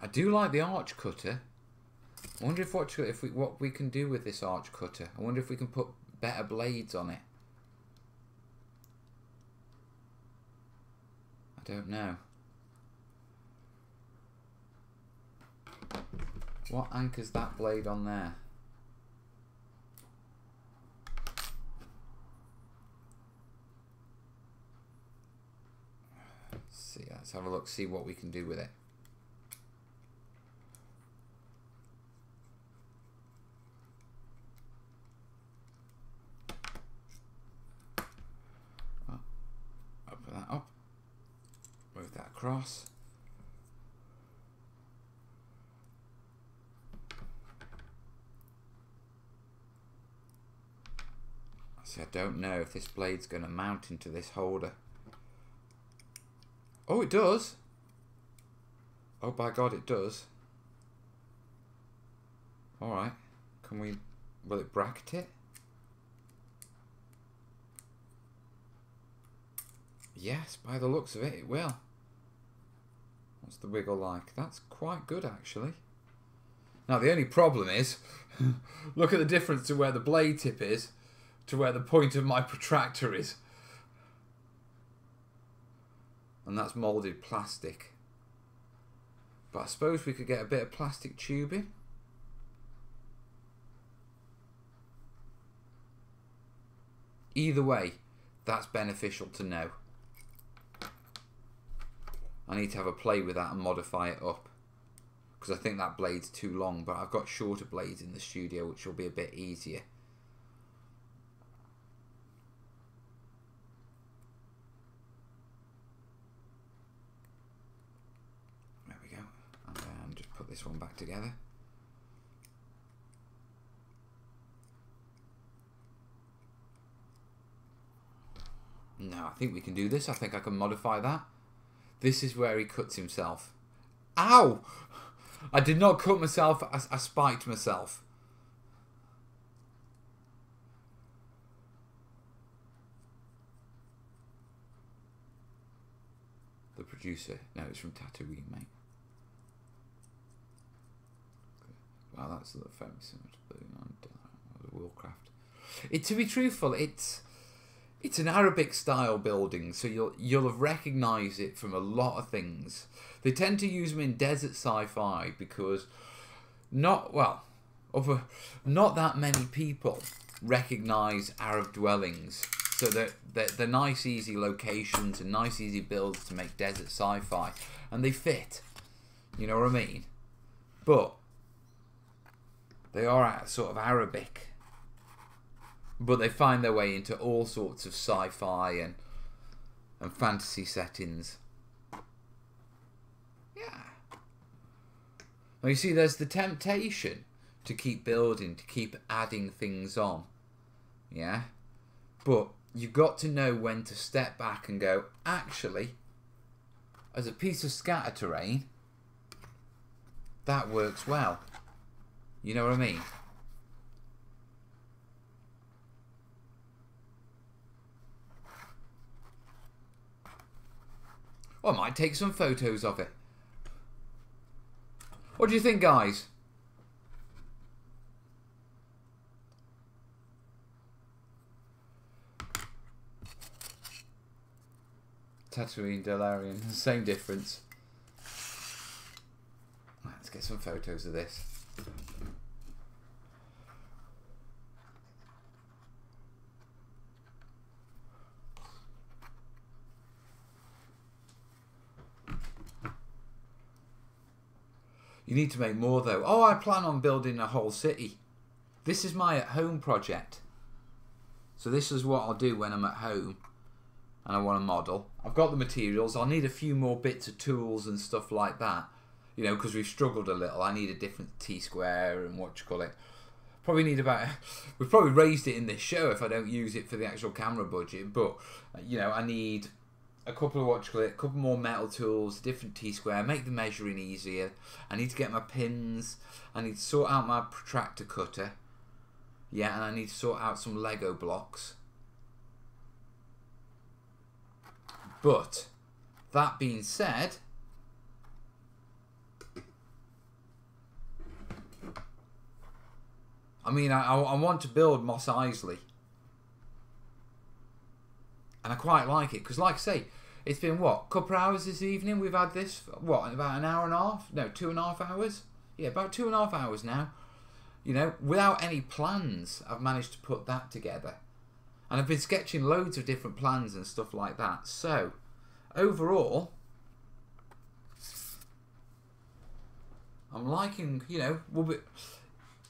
I do like the arch cutter. I wonder what we can do with this arch cutter. I wonder if we can put better blades on it. I don't know. What anchors that blade on there? Let's have a look, see what we can do with it. Open that up. Move that across. See, I don't know if this blade's going to mount into this holder. Oh, it does. Oh, by God, it does. Alright. Will it bracket it? Yes, by the looks of it, it will. What's the wiggle like? That's quite good, actually. Now, the only problem is, look at the difference to where the blade tip is to where the point of my protractor is. And that's moulded plastic. But I suppose we could get a bit of plastic tubing. Either way, that's beneficial to know. I need to have a play with that and modify it up. Because I think that blade's too long, but I've got shorter blades in the studio which will be a bit easier. This one back together. No, I think we can do this. I think I can modify that. This is where he cuts himself. Ow! I did not cut myself. I spiked myself. The producer. No, it's from Tatooine, mate. Wow, that's the famous Warcraft. To be truthful, it's an Arabic style building, so you'll have recognised it from a lot of things. They tend to use them in desert sci-fi because not that many people recognise Arab dwellings. So they're nice, easy locations and nice, easy builds to make desert sci-fi, and they fit. You know what I mean? But they are sort of Arabic, but they find their way into all sorts of sci-fi and fantasy settings. Yeah. Well, you see, there's the temptation to keep building, to keep adding things on. Yeah? But you've got to know when to step back and go, actually, as a piece of scatter terrain, that works well. You know what I mean? Well, I might take some photos of it. What do you think, guys? Tatooine, Delarian, same difference. Let's get some photos of this. You need to make more though. Oh, I plan on building a whole city. This is my at-home project. So this is what I'll do when I'm at home and I want to model. I've got the materials. I'll need a few more bits of tools and stuff like that. You know, because we've struggled a little. I need a different T-square and what you call it. Probably need about... We've probably raised it in this show if I don't use it for the actual camera budget. But, you know, I need a couple of what you call it, a couple more metal tools, different T-square, make the measuring easier. I need to get my pins. I need to sort out my protractor cutter. Yeah, and I need to sort out some Lego blocks. But, that being said, I mean, I want to build Mos Eisley. And I quite like it, because like I say, it's been, what, a couple of hours this evening? We've had this, what, about an hour and a half? No, 2.5 hours? Yeah, about 2.5 hours now. You know, without any plans, I've managed to put that together. And I've been sketching loads of different plans and stuff like that. So, overall, I'm liking, you know,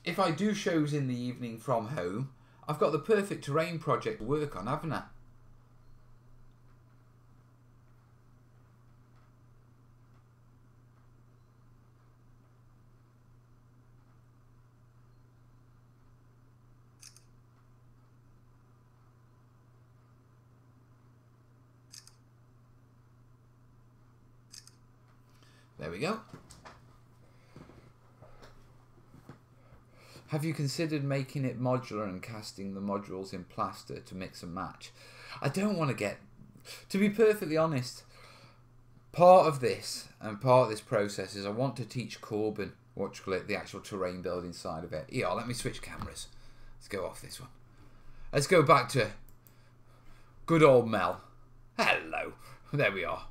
if I do shows in the evening from home, I've got the perfect terrain project to work on, haven't I? There we go. Have you considered making it modular and casting the modules in plaster to mix and match? I don't want to get... To be perfectly honest, part of this and part of this process is I want to teach Corbin, what you call it, the actual terrain building side of it. Yeah, let me switch cameras. Let's go off this one. Let's go back to good old Mel. Hello. There we are.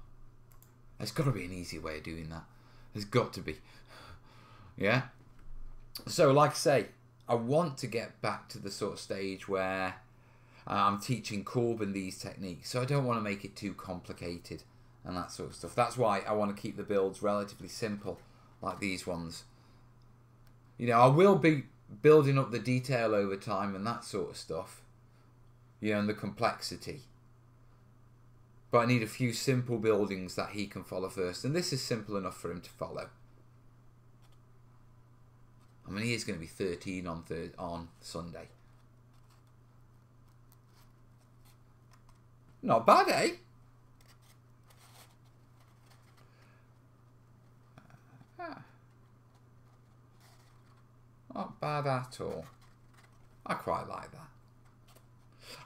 There's got to be an easy way of doing that. There's got to be. Yeah? So, like I say, I want to get back to the sort of stage where I'm teaching Corbin these techniques. So I don't want to make it too complicated and that sort of stuff. That's why I want to keep the builds relatively simple, like these ones. You know, I will be building up the detail over time and that sort of stuff. You know, and the complexity. But I need a few simple buildings that he can follow first. And this is simple enough for him to follow. I mean, he is going to be 13 on Sunday. Not bad, eh? Not bad at all. I quite like that.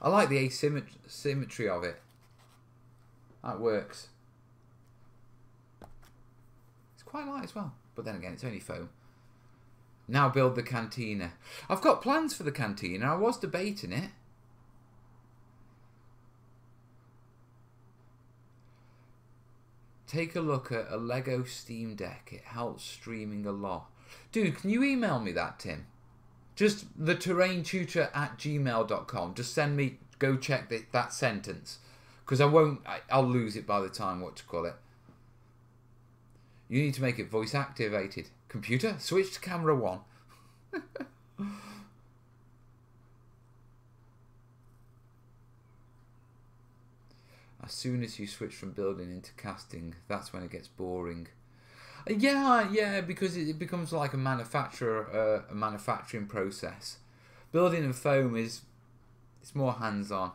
I like the asymmetry of it. That works. It's quite light as well. But then again, it's only foam. Now build the cantina. I've got plans for the cantina. I was debating it. Take a look at a Lego Steam Deck. It helps streaming a lot. Dude, can you email me that, Tim? Just the terraintutor@gmail.com. Just send me, go check that sentence. Because I'll lose it by the time, what to call it. You need to make it voice activated. Computer, switch to camera 1. As soon as you switch from building into casting, that's when it gets boring. Yeah, because it becomes like a manufacturing process. Building in foam it's more hands-on.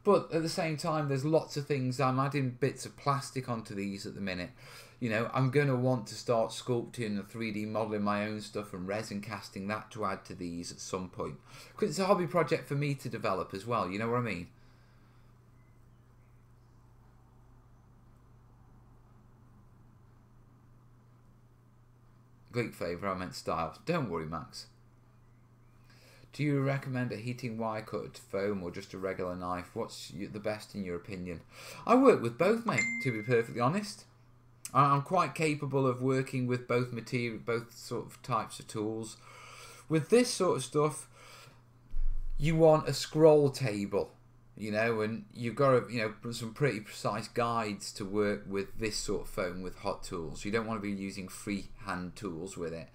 But at the same time, there's lots of things. I'm adding bits of plastic onto these at the minute. You know, I'm going to want to start sculpting and 3D modelling my own stuff and resin casting that to add to these at some point. Because it's a hobby project for me to develop as well, you know what I mean? Greek flavour, I meant style. Don't worry, Max. Do you recommend a heating wire cut foam or just a regular knife? What's the best in your opinion? I work with both, mate, to be perfectly honest. I'm quite capable of working with both sort of types of tools. With this sort of stuff, you want a scroll table, you know, and you've got to, you know, some pretty precise guides to work with this sort of foam with hot tools. You don't want to be using freehand tools with it.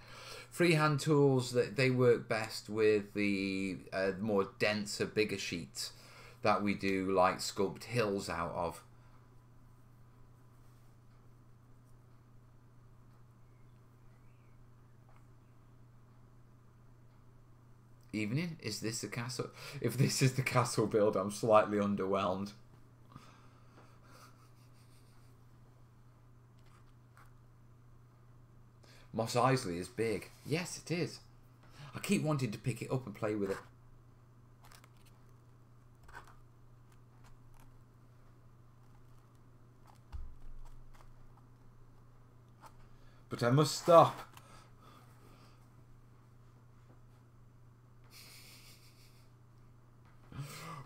Freehand tools, they work best with the more denser, bigger sheets that we do like sculpt hills out of. Evening? Is this the castle? If this is the castle build, I'm slightly underwhelmed. Mos Eisley is big. Yes, it is. I keep wanting to pick it up and play with it. But I must stop.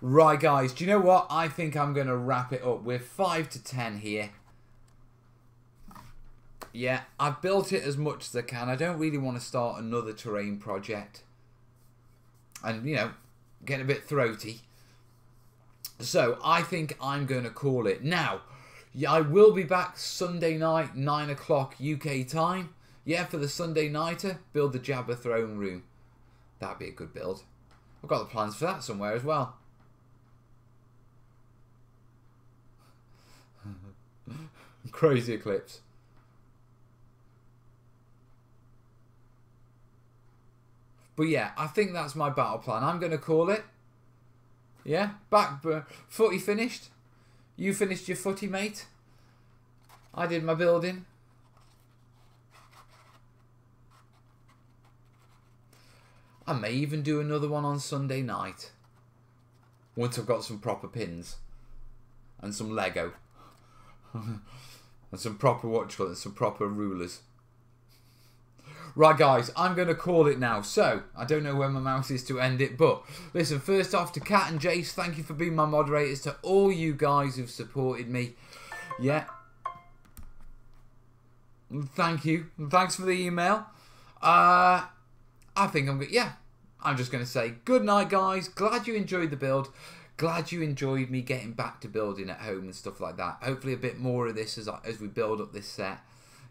Right, guys, do you know what? I think I'm going to wrap it up. We're 5 to 10 here. Yeah, I've built it as much as I can. I don't really want to start another terrain project. And, you know, getting a bit throaty. So, I think I'm going to call it. Now, I will be back Sunday night, 9 o'clock UK time. Yeah, for the Sunday nighter, build the Jabba throne room. That'd be a good build. I've got the plans for that somewhere as well. Crazy eclipse. But yeah, I think that's my battle plan. I'm going to call it. Yeah, footy finished. You finished your footy, mate. I did my building. I may even do another one on Sunday night. Once I've got some proper pins. And some Lego. And some proper and some proper rulers. Right, guys, I'm going to call it now. So, I don't know where my mouse is to end it, but listen, first off to Kat and Jace, thank you for being my moderators. To all you guys who've supported me. Yeah. Thank you. Thanks for the email. I think I'm good. Yeah. I'm just going to say good night, guys. Glad you enjoyed the build. Glad you enjoyed me getting back to building at home and stuff like that. Hopefully a bit more of this as we build up this set.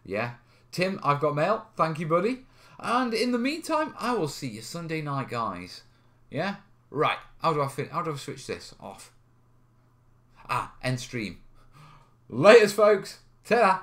Yeah. Tim, I've got mail. Thank you, buddy. And in the meantime, I will see you Sunday night, guys. Yeah? Right. How do I switch this off? End stream. Laters, folks. Ta-da.